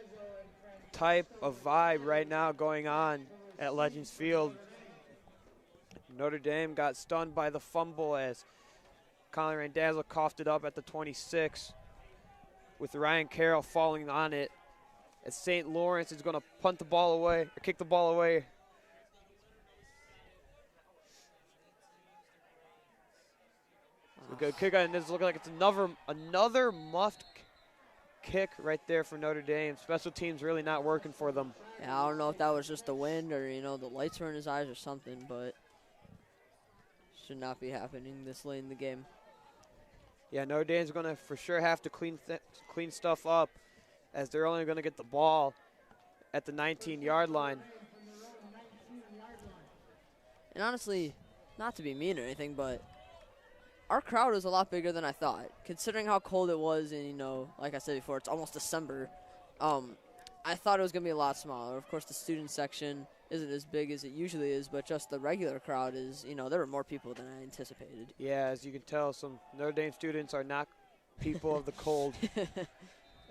type of vibe right now going on at Legends Field. Notre Dame got stunned by the fumble as Colin Randazzo coughed it up at the 26, with Ryan Carroll falling on it. As St. Lawrence is going to punt the ball away, or kick the ball away. So good kick, and this looks like it's another muffed kick right there for Notre Dame. Special teams really not working for them.
Yeah, I don't know if that was just the wind or, you know, the lights were in his eyes or something, but should not be happening this late in the game.
Yeah, Notre Dame's going to for sure have to clean stuff up, as they're only going to get the ball at the 19-yard line.
And honestly, not to be mean or anything, but our crowd was a lot bigger than I thought. Considering how cold it was and, you know, like I said before, it's almost December. I thought it was going to be a lot smaller. Of course, the student section isn't as big as it usually is, but just the regular crowd is, you know, there were more people than I anticipated.
Yeah, as you can tell, some Notre Dame students are not people of the cold.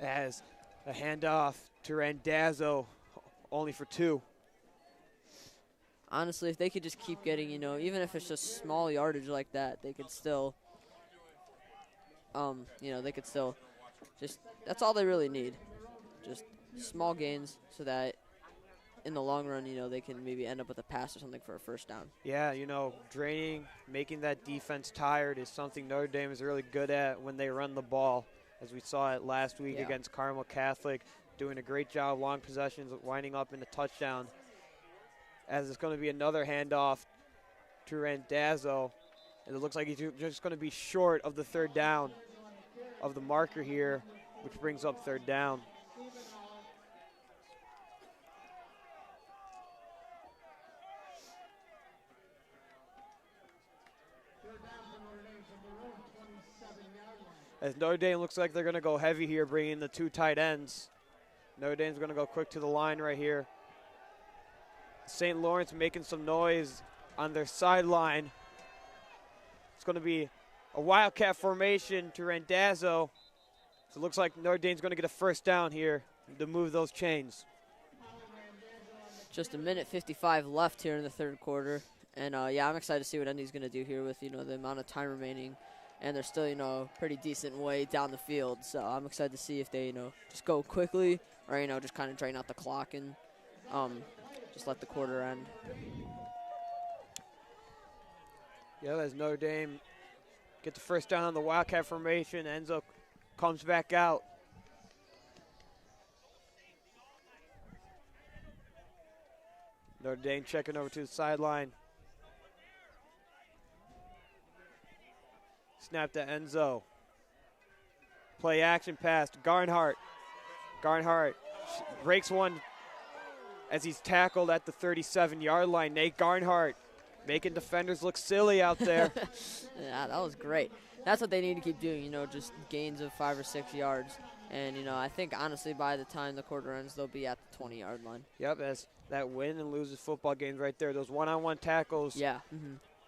As a handoff to Randazzo, only for 2.
Honestly, if they could just keep getting, you know, even if it's just small yardage like that, they could still, you know, they could still just, that's all they really need. Just small gains so that in the long run, you know, they can maybe end up with a pass or something for a first down.
Yeah, you know, draining, making that defense tired is something Notre Dame is really good at when they run the ball, as we saw it last week against Carmel Catholic, doing a great job, long possessions, winding up in a touchdown. As it's going to be another handoff to Randazzo, and it looks like he's just going to be short of the third down of the marker here, which brings up third down. As Notre Dame looks like they're going to go heavy here, bringing the 2 tight ends. Notre Dame's going to go quick to the line right here. St. Lawrence making some noise on their sideline. It's going to be a wildcat formation to Randazzo. So it looks like Notre Dame's going to get a first down here to move those chains.
Just a minute 55 left here in the third quarter. And, yeah, I'm excited to see what Indy's going to do here with, you know, the amount of time remaining. And they're still, you know, pretty decent way down the field. So I'm excited to see if they, you know, just go quickly or, you know, just kind of drain out the clock and just let the quarter end.
Yeah, as Notre Dame get the first down on the wildcat formation, Enzo comes back out. Notre Dame checking over to the sideline. Snap to Enzo. Play action pass to Garnhart. Garnhart breaks one as he's tackled at the 37-yard line. Nate Garnhart making defenders look silly out there.
Yeah, that was great. That's what they need to keep doing, you know, just gains of 5 or 6 yards. And, you know, I think, honestly, by the time the quarter ends, they'll be at the 20-yard line.
Yep, as that win and loses football games right there. Those one-on-one tackles.
Yeah.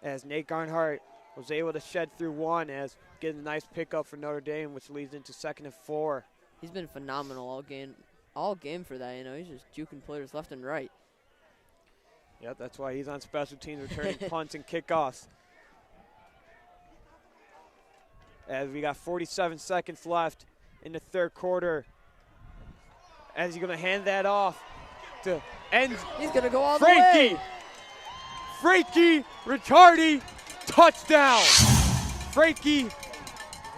As Nate Garnhart was able to shed through one, as getting a nice pickup for Notre Dame, which leads into 2nd and 4.
He's been phenomenal all game all game for that. You know, he's just juking players left and right.
Yep, that's why he's on special teams, returning punts and kickoffs. As we got 47 seconds left in the third quarter. As he's going to hand that off to Enzo.
He's going to go all the way.
Frankie Ricciardi, touchdown. Frankie,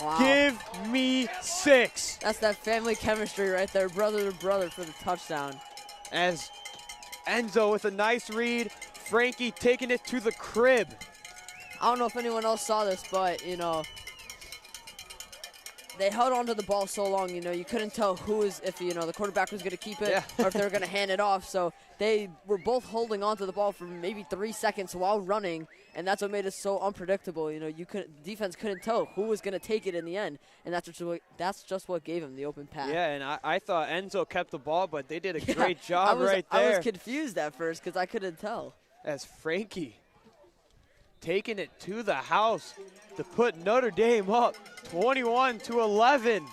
wow.
Give me 6.
That's that family chemistry right there, brother to brother for the touchdown.
As Enzo with a nice read, Frankie taking it to the crib.
I don't know if anyone else saw this, but, you know, they held onto the ball so long, you know, you couldn't tell if, you know, the quarterback was going to keep it or if they were going to hand it off. So they were both holding onto the ball for maybe 3 seconds while running, and that's what made it so unpredictable. You know, defense couldn't tell who was going to take it in the end, and that's just what gave him the open pass.
Yeah, and I thought Enzo kept the ball, but they did a great job right there.
I was confused at first because I couldn't tell.
As Frankie taking it to the house to put Notre Dame up 21-11.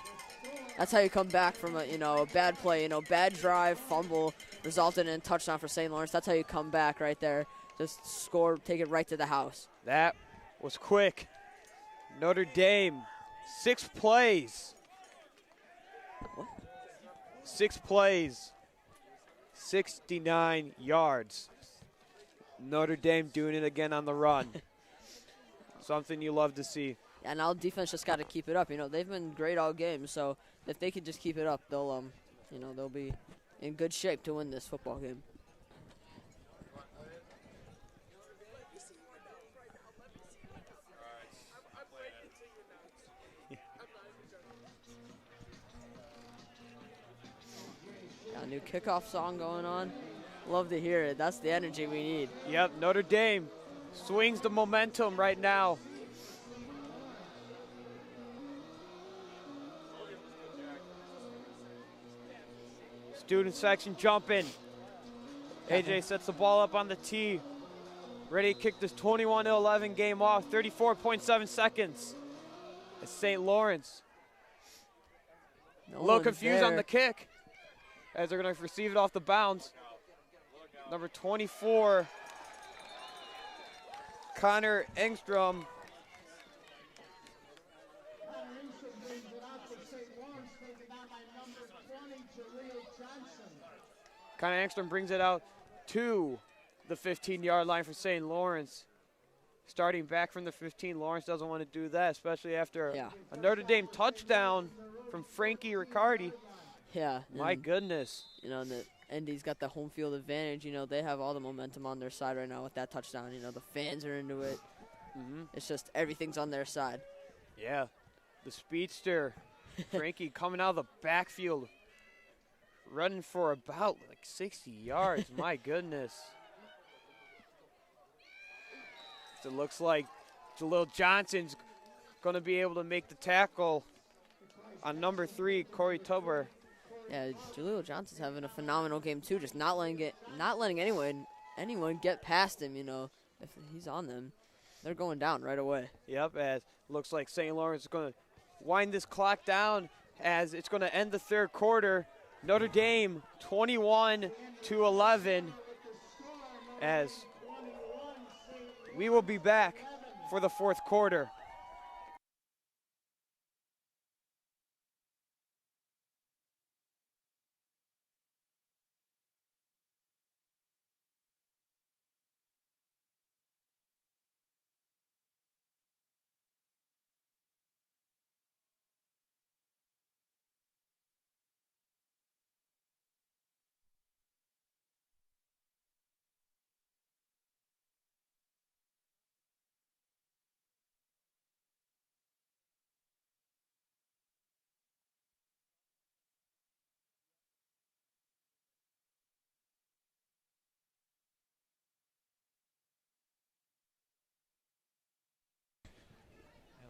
That's how you come back from a bad play, bad drive, fumble, resulted in a touchdown for St. Lawrence. That's how you come back right there. Just score, take it right to the house.
That was quick. Notre Dame, 6 plays.
What?
6 plays, 69 yards. Notre Dame doing it again on the run. Something you love to see.
Yeah, now defense just got to keep it up. You know, they've been great all game, so if they could just keep it up, they'll they'll be in good shape to win this football game. Got a new kickoff song going on. Love to hear it. That's the energy we need.
Yep, Notre Dame swings the momentum right now. Student section jumping. AJ sets the ball up on the tee. Ready to kick this 21-11 game off. 34.7 seconds. It's St. Lawrence. A little confused on the kick as they're going to receive it off the bounce. Number 24, Connor Engstrom. Connor Engstrom brings it out to the 15-yard line for St. Lawrence. Starting back from the 15, Lawrence doesn't want to do that, especially after a Notre Dame touchdown from Frankie Ricciardi.
Yeah.
My goodness.
You know, the Indy's got the home field advantage. You know, they have all the momentum on their side right now with that touchdown. You know, the fans are into it. It's just everything's on their side.
Yeah. The speedster, Frankie, coming out of the backfield, running for about like 60 yards. My goodness. So it looks like Jaleel Johnson's going to be able to make the tackle on number 3, Corey Tuber.
Yeah, Jaleel Johnson's having a phenomenal game too. Just not letting anyone get past him. You know, if he's on them, they're going down right away.
Yep, as looks like St. Lawrence is going to wind this clock down as it's going to end the third quarter. Notre Dame 21-11. As we will be back for the fourth quarter.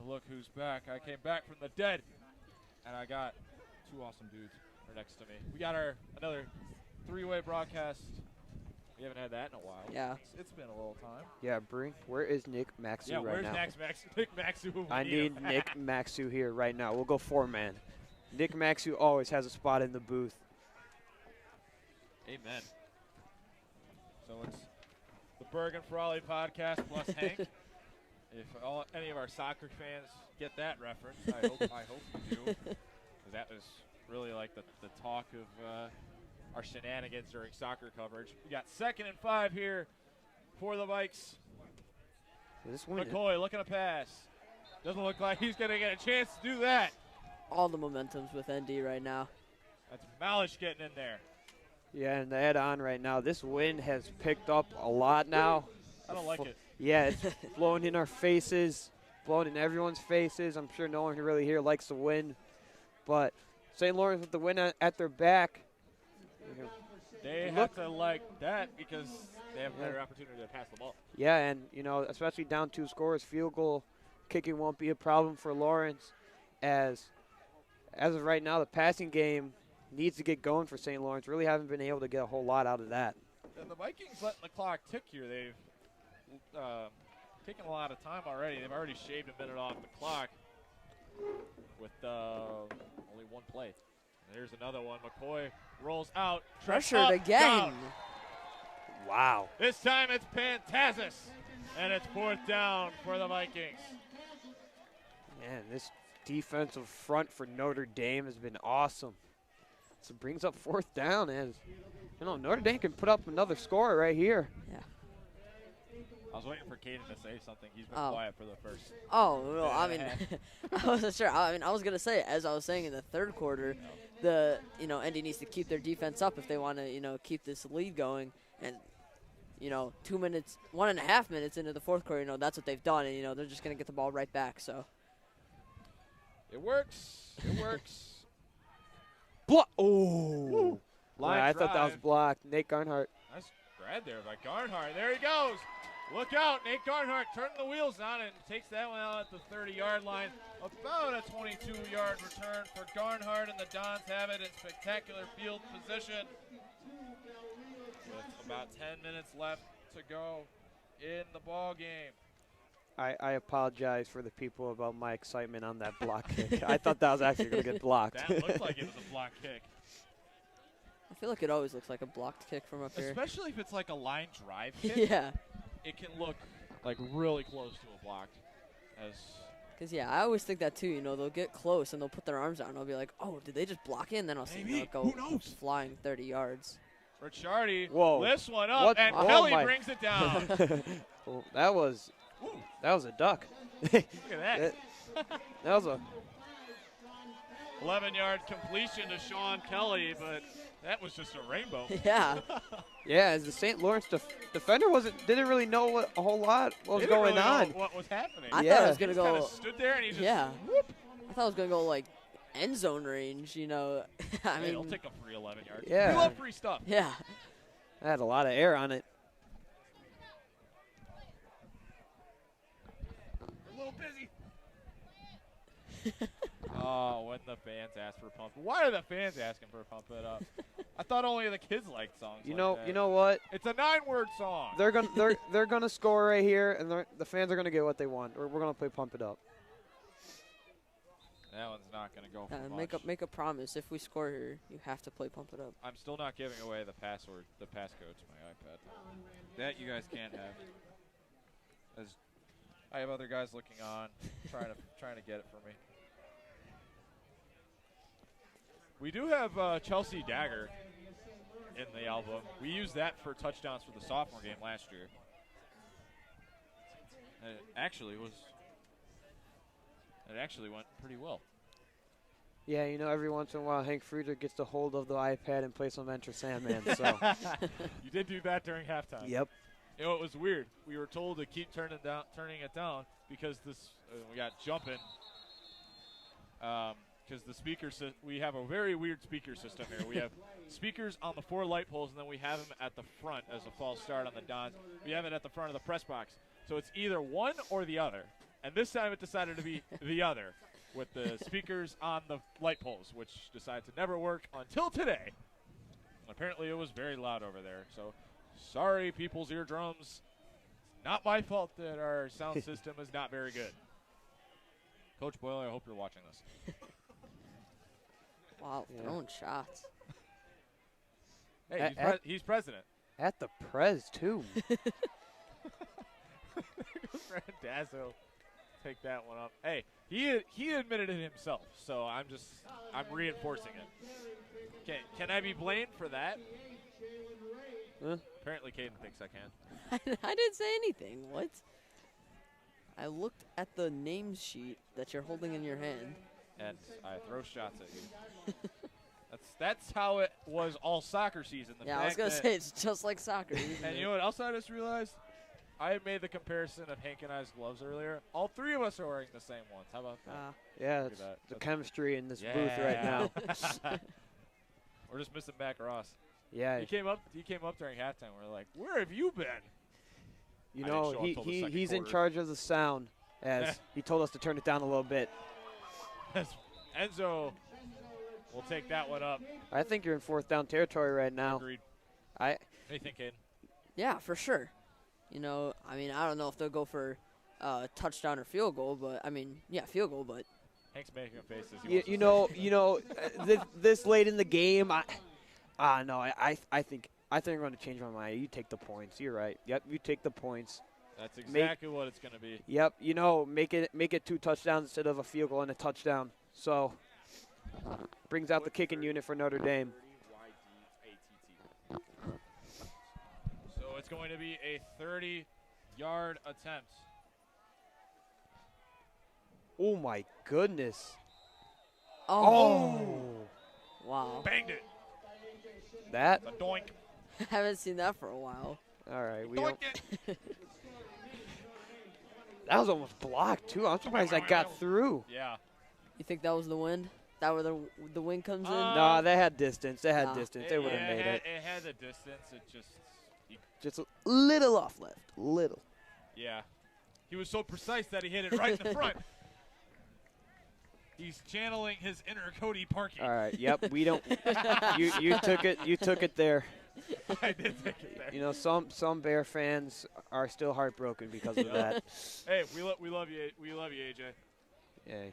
Look who's back. I came back from the dead, and I got 2 awesome dudes right next to me. We got another 3-way broadcast. We haven't had that in a while.
Yeah.
It's been a little time.
Yeah, Brink, where is Nick Maxu right now?
Yeah, where's Nick Maxu?
I need Nick Maxu here right now. We'll go 4-man. Nick Maxu always has a spot in the booth.
Amen. So it's the Bergen Frawley podcast plus Hank. If any of our soccer fans get that reference, I hope you do. 'Cause that was really like the talk of our shenanigans during soccer coverage. We got 2nd and 5 here for the Vikes. McCoy looking to pass. Doesn't look like he's going to get a chance to do that.
All the momentum's with ND right now.
That's Malish getting in there.
Yeah, and to add on right now, this wind has picked up a lot now.
I don't like it.
Yeah, it's blowing in our faces, blowing in everyone's faces. I'm sure no one really here likes the wind. But St. Lawrence with the wind at their back.
They have to like that because they have a better opportunity to pass the ball.
Yeah, and, especially down 2 scores, field goal kicking won't be a problem for Laurence as of right now, the passing game needs to get going for St. Lawrence. Really haven't been able to get a whole lot out of that.
And the Vikings letting the clock tick here. They've taken a lot of time already. They've already shaved a minute off the clock with only 1 play. And there's another one. McCoy rolls out.
Pressured again.
Down.
Wow.
This time it's Pantazis. And it's 4th down for the Vikings.
Man, this defensive front for Notre Dame has been awesome. So it brings up 4th down as, Notre Dame can put up another score right here.
Yeah.
I was waiting for Caden to say something. He's been quiet for the first.
Oh, no, I mean, I wasn't sure. I was going to say, as I was saying in the 3rd quarter, ND needs to keep their defense up if they want to, keep this lead going. And, 2 minutes, 1.5 minutes into the 4th quarter, that's what they've done. And, they're just going to get the ball right back. So
it works. It works.
Oh. I thought that was blocked. Nate Garnhart.
Nice grab there by Garnhart. There he goes. Look out. Nate Garnhart turning the wheels on and takes that one out at the 30-yard line. About a 22-yard return for Garnhart, and the Dons have it in spectacular field position. With about 10 minutes left to go in the ball game.
I apologize for the people about my excitement on that block kick. I thought that was actually going to get blocked.
That looked like it was a block kick.
I feel like it always looks like a blocked kick from up here.
Especially if it's like a line drive kick.
Yeah.
It can look like really close to a blocked.
Because, I always think that too. They'll get close and they'll put their arms out and I'll be like, oh, did they just block it? And then I'll see it go flying 30 yards.
Ricciardi
Whoa.
lifts one up, and Kelly brings it down.
Well, that was a duck.
Look at that.
That was a
11-yard completion to Sean Kelly, but that was just a rainbow.
Yeah.
Yeah, as the St. Lawrence defender didn't really know a whole lot what was going on.
Know what was happening?
I thought it was gonna go.
Kind of stood there and he just
whoop. I thought it was gonna go like end zone range. I mean,
he'll take a free 11 yards.
Yeah.
We love free stuff.
Yeah.
That had a lot of air on it.
A little busy. Oh, when the fans ask for pump. Why are the fans asking for pump it up? I thought only the kids liked songs.
You
like
know what?
It's a 9-word song.
They're gonna score right here, and the fans are gonna get what they want. We're gonna play Pump It Up.
That one's not gonna go for much.
Make a promise. If we score here, you have to play Pump It Up.
I'm still not giving away the passcode to my iPad. That you guys can't have. As I have other guys looking on, trying to get it for me. We do have Chelsea Dagger in the album. We used that for touchdowns for the sophomore game last year. It actually went pretty well.
Yeah, every once in a while Hank Fruger gets a hold of the iPad and plays some Enter Sandman. So
you did do that during halftime.
Yep.
It was weird. We were told to keep turning it down because we got jumping. Because the speakers, we have a very weird speaker system here. We have speakers on the 4 light poles, and then we have them at the front as a false start on the Dons. We have it at the front of the press box. So it's either one or the other. And this time it decided to be the other with the speakers on the light poles, which decided to never work until today. Apparently it was very loud over there. So sorry, people's eardrums. It's not my fault that our sound system is not very good. Coach Boyle, I hope you're watching this.
Wow, throwing shots.
Hey, he's president.
At the Prez, too.
Randazzo, take that one up. Hey, he admitted it himself, so I'm reinforcing it. Can I be blamed for that?
Huh?
Apparently, Caden thinks I can.
I didn't say anything. What? I looked at the name sheet that you're holding in your hand.
And I throw shots at you. That's how it was all soccer season.
Yeah, I was going to say, it's just like soccer.
And you know what else I just realized? I made the comparison of Hank and I's gloves earlier. All three of us are wearing the same ones. How about that?
Yeah, it's the chemistry in this booth right now.
We're just missing Mac Ross.
Yeah.
He came up during halftime. We're like, where have you been?
You know, he's in charge of the sound, as he told us to turn it down a little bit.
Enzo will take that one up.
I think you're in fourth down territory right now.
Agreed. What do you think, Caden?
Yeah, for sure. You know, I mean, I don't know if they'll go for touchdown or field goal, but I mean, yeah, field goal, but
Hank's making a face.
This late in the game, I think I'm going to change my mind. You take the points. You're right. Yep, you take the points.
That's exactly what it's going to be.
Yep, make it 2 touchdowns instead of a field goal and a touchdown. So brings out the kicking unit for Notre Dame.
So it's going to be a 30-yard attempt.
Oh my goodness.
Oh. Wow.
Banged it.
That?
A doink.
Haven't seen that for a while.
All right.
Doink it.
That was almost blocked, too. I'm surprised I got through.
Yeah.
You think that was the wind? That where the wind comes in?
No, they had distance. They would have made it.
It had the distance. It
just a little off left. Little.
Yeah. He was so precise that he hit it right in the front. He's channeling his inner Cody Parkey.
All right. Yep. We don't. You took it. You took it there.
I did take it there.
You know, some Bear fans are still heartbroken because of that.
Hey, we love you. We love you, AJ.
Yeah.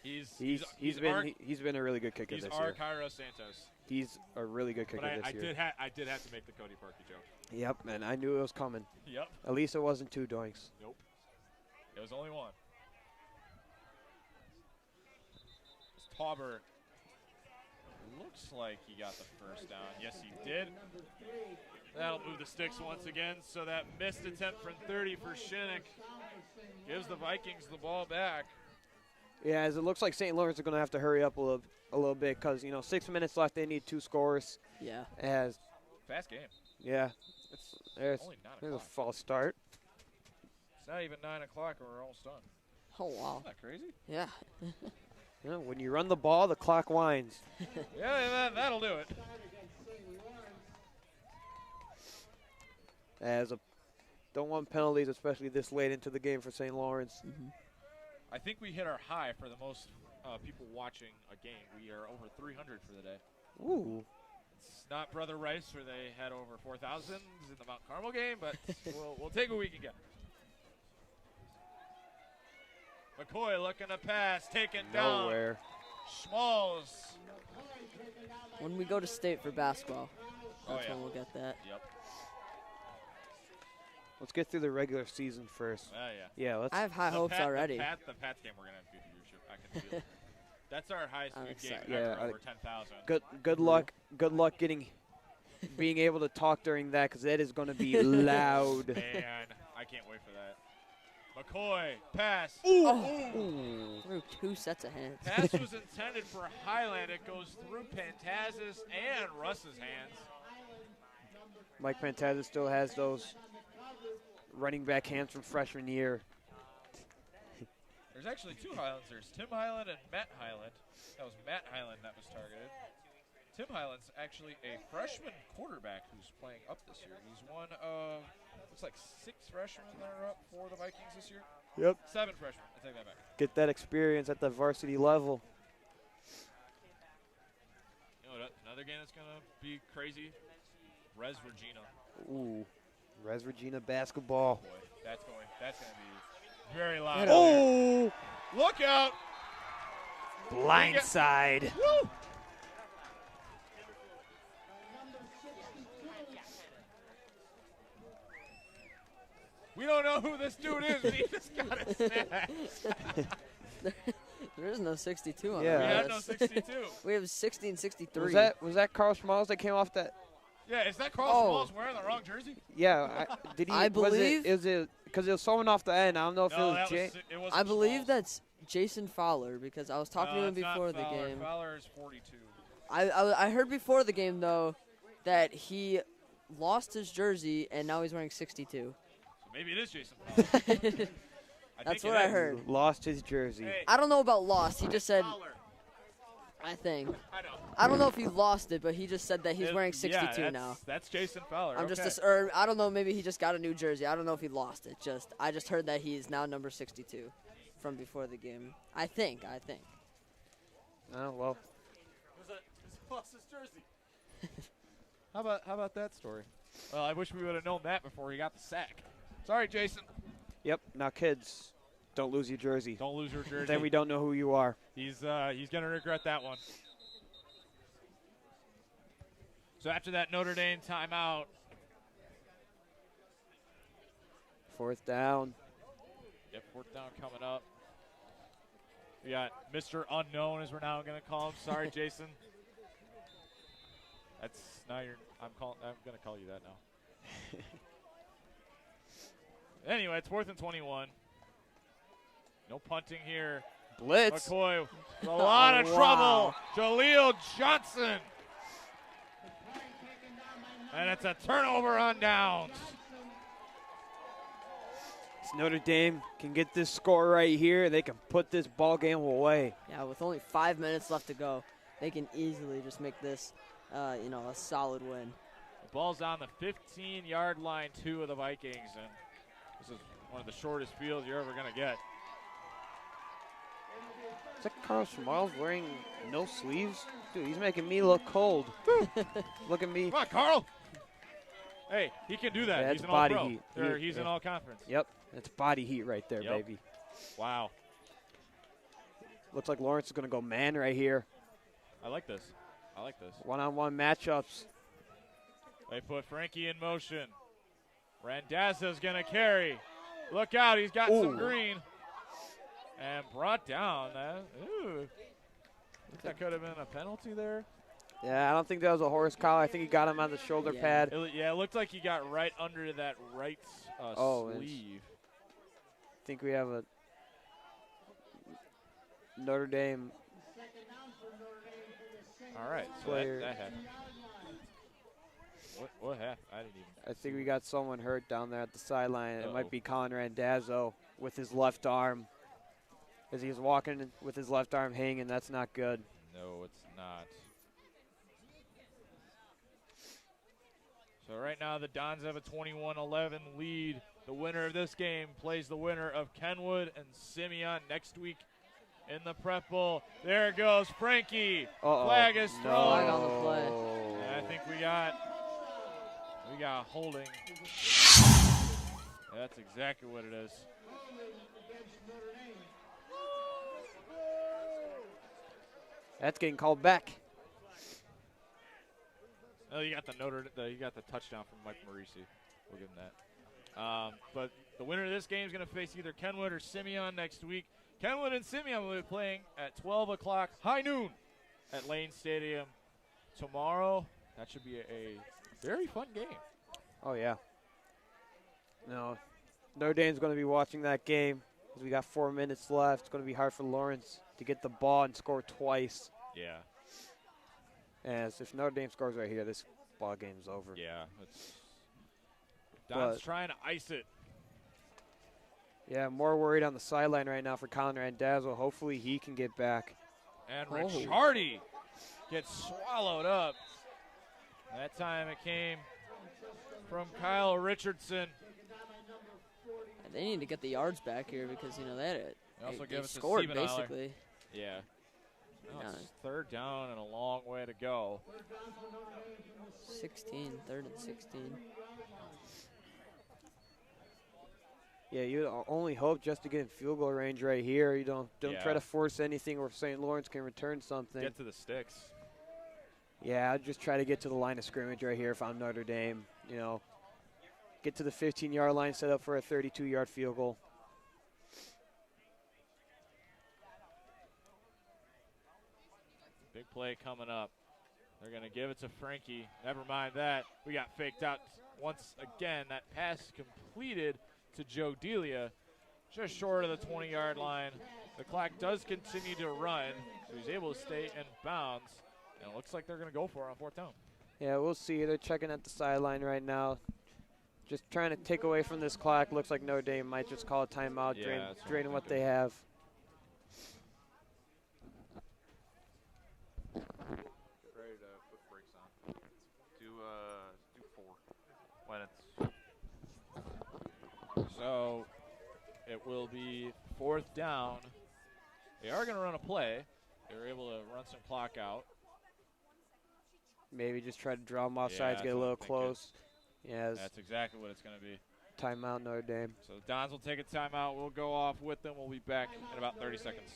He's been a really good kicker this year.
He's our Cairo Santos.
He's a really good kicker this year.
I did have to make the Cody Parkey joke.
Yep, and I knew it was coming.
Yep.
At least it wasn't 2 doinks.
Nope. It was only 1. Tauber looks like he got the first down. Yes, he did. That'll move the sticks once again. So that missed attempt from 30 for Shinnick gives the Vikings the ball back.
Yeah, as it looks like St. Lawrence are going to have to hurry up a little bit because, 6 minutes left. They need 2 scores.
Yeah.
Fast game.
Yeah.
There's only 9
there's a
o'clock.
false start.
It's not even 9 o'clock and we're almost done.
Oh, wow.
Isn't that crazy?
Yeah.
When you run the ball, the clock winds.
Yeah, that'll do it.
Don't want penalties, especially this late into the game for St. Lawrence.
Mm-hmm.
I think we hit our high for the most people watching a game. We are over 300 for the day.
Ooh.
It's not Brother Rice, where they had over 4,000 in the Mount Carmel game, but we'll take what we can get. McCoy looking to pass, taken down.
Nowhere.
Smalls.
When we go to state for basketball, that's
yeah.
when we'll get that.
Yep.
Let's get through the regular season first.
Yeah.
Let's.
I have high hopes already.
The Pats game, we're going to have good viewership. I can feel it. That's our highest viewed game ever, over 10,000.
Good luck. Good luck being able to talk during that because that is going to be loud.
Man, I can't wait for that. McCoy, pass.
Ooh. Through 2 sets of hands.
Pass was intended for Highland. It goes through Pantazis and Russ's hands.
Mike Pantazis still has those running back hands from freshman year.
There's actually 2 Highlands. There's Tim Highland and Matt Highland. That was Matt Highland that was targeted. Tim Highland's actually a freshman quarterback who's playing up this year. He's one of, looks like 6 freshmen that are up for the Vikings this year.
Yep.
7 freshmen. I take that back.
Get that experience at the varsity level.
You know what, another game that's going to be crazy? Res Regina.
Ooh. Res Regina basketball.
Boy, that's going to be very loud.
Oh!
Look out!
Blindside.
Woo! We don't know who this dude is, but he just got a sack.
There is no 62 on
Yeah.
We
that.
have no 62.
We have 60 and 63.
Was that Carl Smalls that came off that?
Yeah, is that Carl
Oh.
Smalls wearing the wrong jersey?
Yeah. Did he?
I believe-
Is it because it was someone off the end? I don't know if
No,
it
that
was.
was, it wasn't
I believe
Smalls.
that's Jason Fowler because I was talking to him
it's not
before the
Fowler.
game.
Fowler is 42.
I heard before the game though that he lost his jersey and now he's wearing 62.
So maybe it is Jason Fowler.
That's
think
what
it
I
is.
heard.
Lost his jersey.
Hey,
I don't know about lost. He just said,
Fowler.
I think.
I know.
I don't know if he lost it, but he just said that he's
It-
wearing
yeah,
62
that's,
now.
That's Jason Fowler.
I'm
okay.
just, or I don't know, maybe he just got a new jersey. I don't know if he lost it. I just heard that he's now number 62 from before the game. I think.
Oh well.
He lost his jersey. How about that story? Well, I wish we would have known that before he got the sack. Sorry, Jason.
Yep. Now, kids, don't lose your jersey.
Don't lose your jersey.
Then we don't know who you are.
He's gonna regret that one. So after that Notre Dame timeout,
4th down.
yep, 4th down coming up. We got Mr. Unknown, as we're now gonna call him. Sorry, Jason. That's now you're. I'm gonna call you that now. Anyway, it's 4th and 21. No punting here.
Blitz.
McCoy with a lot of trouble. Jaleel Johnson. And it's a turnover on downs.
Notre Dame can get this score right here. They can put this ball game away.
Yeah, with only 5 minutes left to go, they can easily just make this, a solid win.
The ball's on the 15-yard line, too, of the Vikings. And this is one of the shortest fields you're ever going to get.
Is that Carl Smalls wearing no sleeves? Dude, he's making me look cold. Look at me.
Come on, Carl. Hey, he can do that.
Yeah,
He's
that's
an all-pro.
body heat.
Or
He-
he's an
yeah.
all-conference.
Yep, that's body heat right there,
Yep.
baby.
Wow.
Looks like Laurence is going to go man right here.
I like this.
One-on-one matchups.
They put Frankie in motion. Randazza's going to carry. Look out, he's got some
Ooh.
green. And brought down. That could have been a penalty there.
Yeah, I don't think that was a horse collar. I think he got him on the shoulder pad.
It looked like he got right under that right sleeve.
I think we have a Notre Dame.
All right, so
player.
that happened. What happened? I didn't even.
I think we got someone hurt down there at the sideline. It
Uh-oh.
might be Colin Randazzo with his left arm. As he's walking with his left arm hanging, that's not good.
No, it's not. So right now the Dons have a 21-11 lead. The winner of this game plays the winner of Kenwood and Simeon next week in the Prep Bowl. There it goes, Frankie.
Uh-oh.
Flag is
No.
thrown.
Flag on the play.
And I think we got holding. That's exactly what it is.
That's getting called back.
Oh, you got you got the touchdown from Mike Marisi. We'll give him that. But the winner of this game is going to face either Kenwood or Simeon next week. Kenwood and Simeon will be playing at 12 o'clock, high noon, at Lane Stadium tomorrow. That should be a very fun game.
Oh, yeah. No, Notre Dame's going to be watching that game. We got 4 minutes left. It's going to be hard for Laurence to get the ball and score twice.
Yeah.
As if Notre Dame scores right here, this ball game's over.
Yeah. Don's
But-
trying to ice it.
Yeah, I'm more worried on the sideline right now for Colin Randazzo. Hopefully he can get back.
And
Oh.
Ricciardi gets swallowed up. That time it came from Kyle Richardson.
They need to get the yards back here because, they had it.
They also give it to
scored,
Siebeniler.
basically.
Yeah. Now
Yeah.
it's 3rd down and a long way to go.
3rd and 16.
Yeah, you only hope just to get in field goal range right here. You don't
Yeah.
try to force anything where St. Lawrence can return something.
Get to the sticks.
Yeah, I'd just try to get to the line of scrimmage right here if I'm Notre Dame. Get get to the 15-yard line, set up for a 32-yard field goal.
Big play coming up. They're going to give it to Frankie. Never mind that. We got faked out once again. That pass completed to Joe Delia, just short of the 20-yard line. The clock does continue to run, so he's able to stay in bounds. And it looks like they're going to go for it on fourth down.
Yeah, we'll see. They're checking at the sideline right now. Just trying to take away from this clock. Looks like Notre Dame might just call a timeout, drain what they have.
Get ready to put brakes on. Do 4 when it's.
So it will be fourth down. They are going to run a play. They were able to run some clock out.
Maybe just try to draw them off sides, get a little close. Yeah,
that's exactly what it's going to be.
Timeout, Notre Dame.
So the Dons will take a timeout. We'll go off with them. We'll be back in about 30 seconds.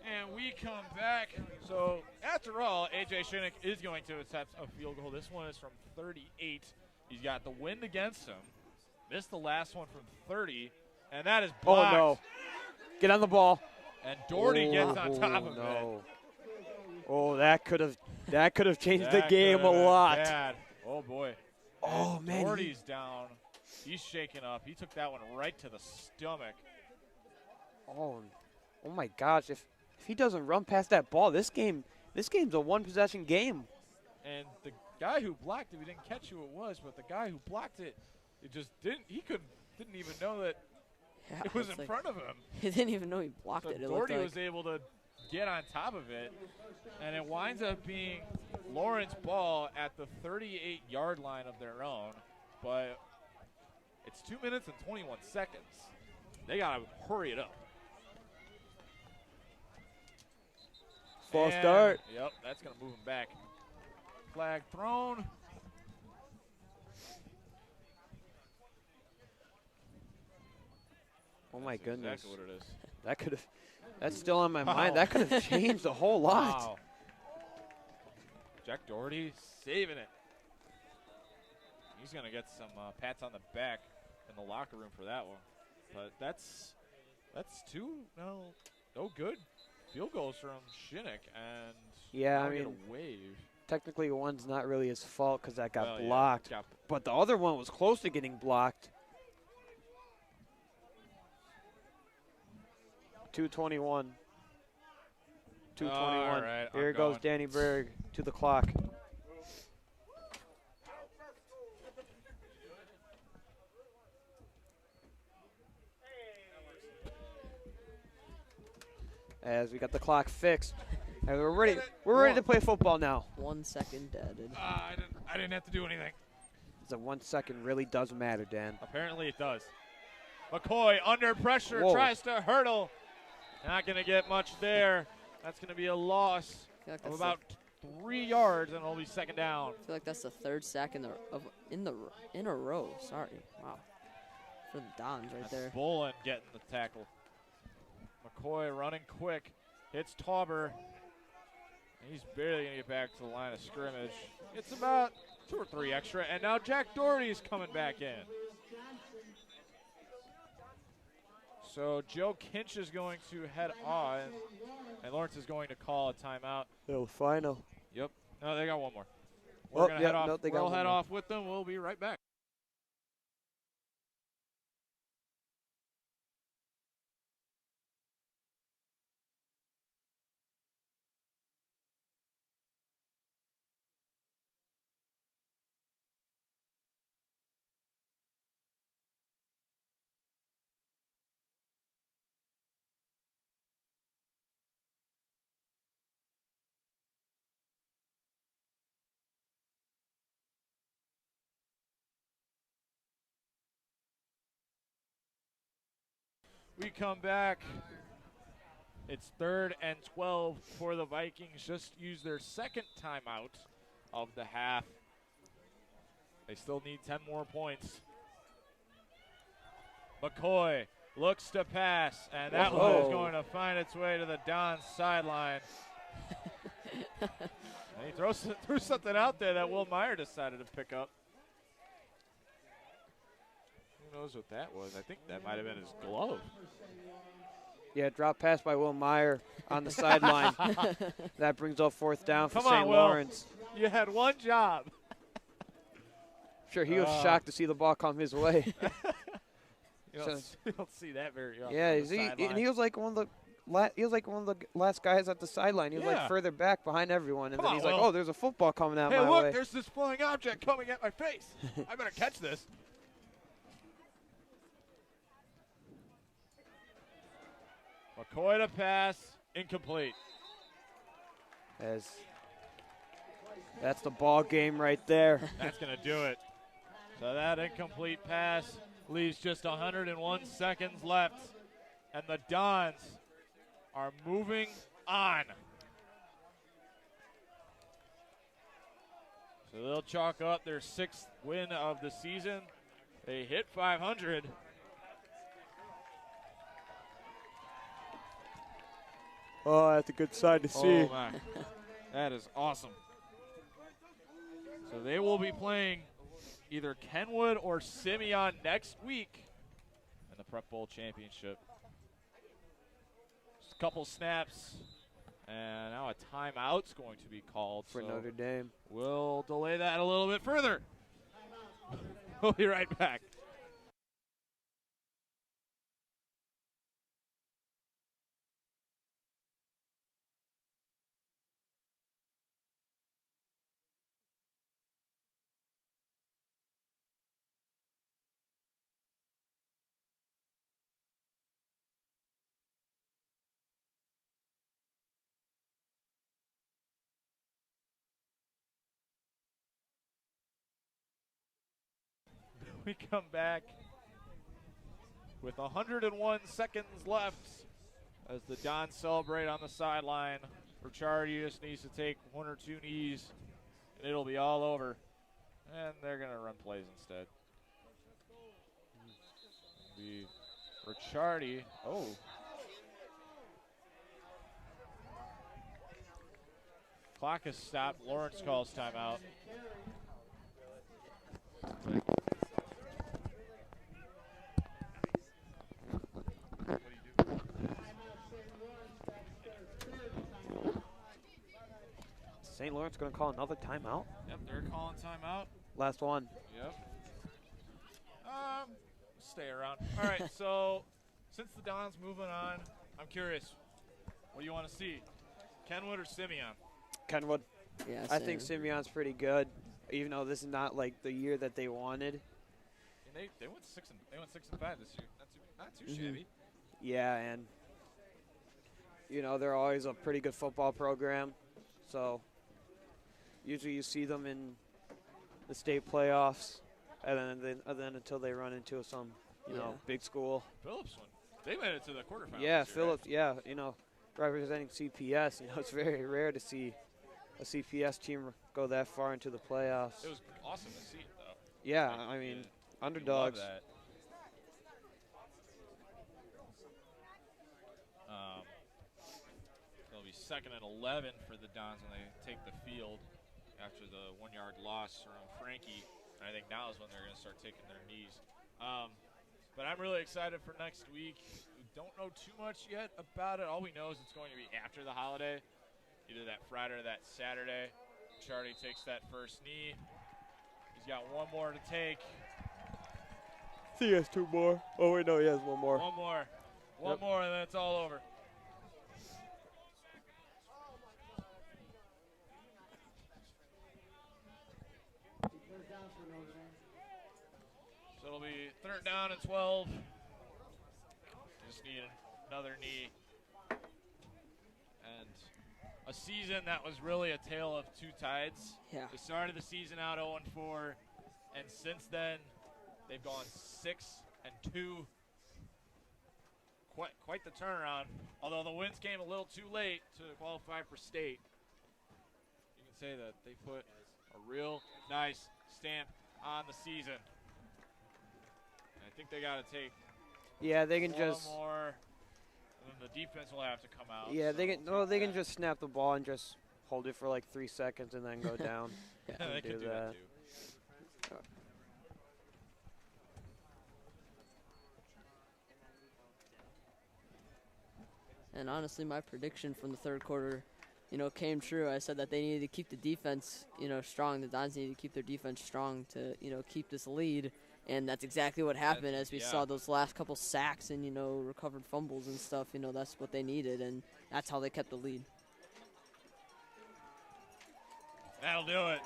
And we come back. So after all, A.J. Shinnick is going to attempt a field goal. This one is from 38. He's got the wind against him. Missed the last one from 30, and that is blocked.
Oh, no. Get on the ball.
And Doherty gets on top of it.
Oh, that could have changed the game a lot.
Bad. Oh, boy.
Oh,
and
man.
Doherty's down. He's shaking up. He took that one right to the stomach.
Oh my gosh. If he doesn't run past that ball, this game's a one-possession game.
And the guy who blocked it, we didn't catch who it was, but the guy who blocked it, didn't even know that it was in front of him.
He didn't even know he blocked it.
Doherty was able to get on top of it, and it winds up being Laurence ball at the 38-yard line of their own, but it's 2 minutes and 21 seconds. They got to hurry it up.
False start.
Yep, that's going to move him back. Flag thrown.
Oh, my goodness.
Exactly what it is.
That could have – that's still on my mind. That could have changed a whole lot.
Wow. Jack Doherty saving it. He's going to get some pats on the back in the locker room for that one. But that's two no good field goals from Shinnick, and
yeah, I mean,
get a wave.
Technically, one's not really his fault because that got
Well,
blocked.
Yeah,
but the other one was close to getting blocked. 2:21. 2:21.
All right,
Here goes Danny Berg to the clock. As we got the clock fixed. And we're ready to play football now.
1 second added.
I didn't have to do anything.
The 1 second really does matter, Dan.
Apparently it does. McCoy under pressure, tries to hurdle. Not going to get much there. That's going to be a loss of about 3 yards, and it'll be second down.
I feel like that's the third sack in a row. Sorry. Wow. For the Dons right there.
Bolin getting the tackle. McCoy running quick. Hits Tauber. He's barely going to get back to the line of scrimmage. It's about 2 or 3 extra, and now Jack Doherty's coming back in. So Joe Kinch is going to head on, and Laurence is going to call a timeout.
Little final.
Yep. No, they got one more. We're going to head off. We'll head off with them. We'll be right back. We come back. It's 3rd and 12 for the Vikings. Just used their second timeout of the half. They still need 10 more points. McCoy looks to pass, and that one is going to find its way to the Dons sideline. And he threw something out there that Will Meyer decided to pick up. Who knows what that was? I think that might have been his glove.
Yeah, drop pass by Will Meyer on the sideline. That brings up 4th down for St. Laurence.
You had one job.
Sure, he was shocked to see the ball come his way.
You don't see that very often.
Yeah, he was like one of the last guys at the sideline. He was like further back behind everyone, and then he's like, "Oh, there's a football coming out my way."
Hey, look, there's this flying object coming at my face. I better catch this. McCoy to pass, incomplete.
That's the ball game right there.
That's going to do it. So that incomplete pass leaves just 101 seconds left, and the Dons are moving on. So they'll chalk up their 6th win of the season. They hit 500.
Oh, that's a good sign to see.
Oh, my. That is awesome. So they will be playing either Kenwood or Simeon next week in the Prep Bowl Championship. Just a couple snaps, and now a timeout's going to be called.
For Notre Dame.
We'll delay that a little bit further. We'll be right back. We come back with 101 seconds left as the Dons celebrate on the sideline. Ricciardi just needs to take 1 or 2 knees, and it'll be all over. And they're going to run plays instead. Ricciardi. Oh. Clock has stopped. Laurence calls timeout.
St. Laurence going to call another timeout?
Yep, they're calling timeout.
Last one.
Yep. Stay around. All right, so since the Don's moving on, I'm curious, what do you want to see? Kenwood or Simeon?
Kenwood.
Yeah,
I think Simeon's pretty good, even though this is not like the year that they wanted.
And they went 6 and 5 this year. Not too shabby.
Yeah, and you know they're always a pretty good football program, so usually you see them in the state playoffs, and then until they run into some big school.
Phillips one. They made it to the quarterfinals.
Yeah, Phillips. Right? Yeah, representing CPS. It's very rare to see a CPS team go that far into the playoffs.
It was awesome to see, though.
Yeah, I mean, underdogs.
Love that. It'll be 2nd and 11 for the Dons when they take the field after the 1-yard loss around Frankie. And I think now is when they're going to start taking their knees. But I'm really excited for next week. don't know too much yet about it. All we know is it's going to be after the holiday, either that Friday or that Saturday. Charlie takes that first knee. He's got one more to take.
I think he has 2 more. Oh, wait, no, he has 1 more.
One more. One more, and then it's all over. So it'll be 3rd down and 12. Just need another knee. And a season that was really a tale of 2 tides.
Yeah.
They started the season out 0-4, and since then they've gone 6-2. Quite the turnaround. Although the wins came a little too late to qualify for state, you can say that they put a real nice stamp on the season. And I think they got to take
They can
one
just.
more, and then the defense will have to come out.
Yeah, they
so
can. No, they can just snap the ball and just hold it for like 3 seconds and then go down.
they can do that too.
And honestly, my prediction from the 3rd quarter, came true. I said that they needed to keep the defense, strong. The Dons needed to keep their defense strong to, keep this lead. And that's exactly what happened as we saw those last couple sacks and, recovered fumbles and stuff. That's what they needed, and that's how they kept the lead.
That'll do it.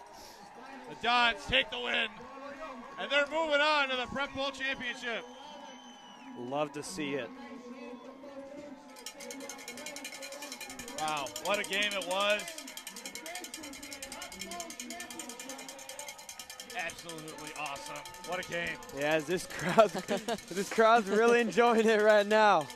The Dons take the win, and they're moving on to the Prep Bowl Championship.
Love to see it.
Wow, what a game it was. Absolutely awesome. What a game.
Yeah, this crowd's really enjoying it right now.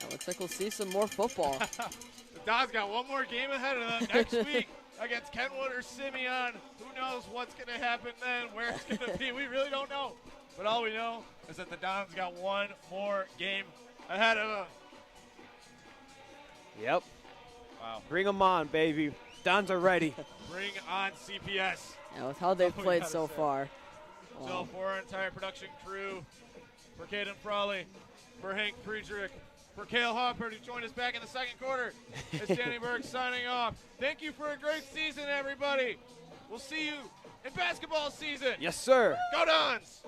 It looks like we'll see some more football.
The Dons got one more game ahead of them next week against Kenwood or Simeon. Who knows what's going to happen then, where it's going to be. We really don't know. But all we know is that the Dons got one more game ahead of them.
Yep.
Wow.
Bring them on, baby. Dons are ready.
Bring on CPS.
Yeah, with how they've played so far.
So
Wow.
for our entire production crew, for Caden Frawley, for Hank Friedrich, for Cale Hopper, who joined us back in the 2nd quarter, it's Danny Berg signing off. Thank you for a great season, everybody. We'll see you in basketball season.
Yes, sir.
Go Dons!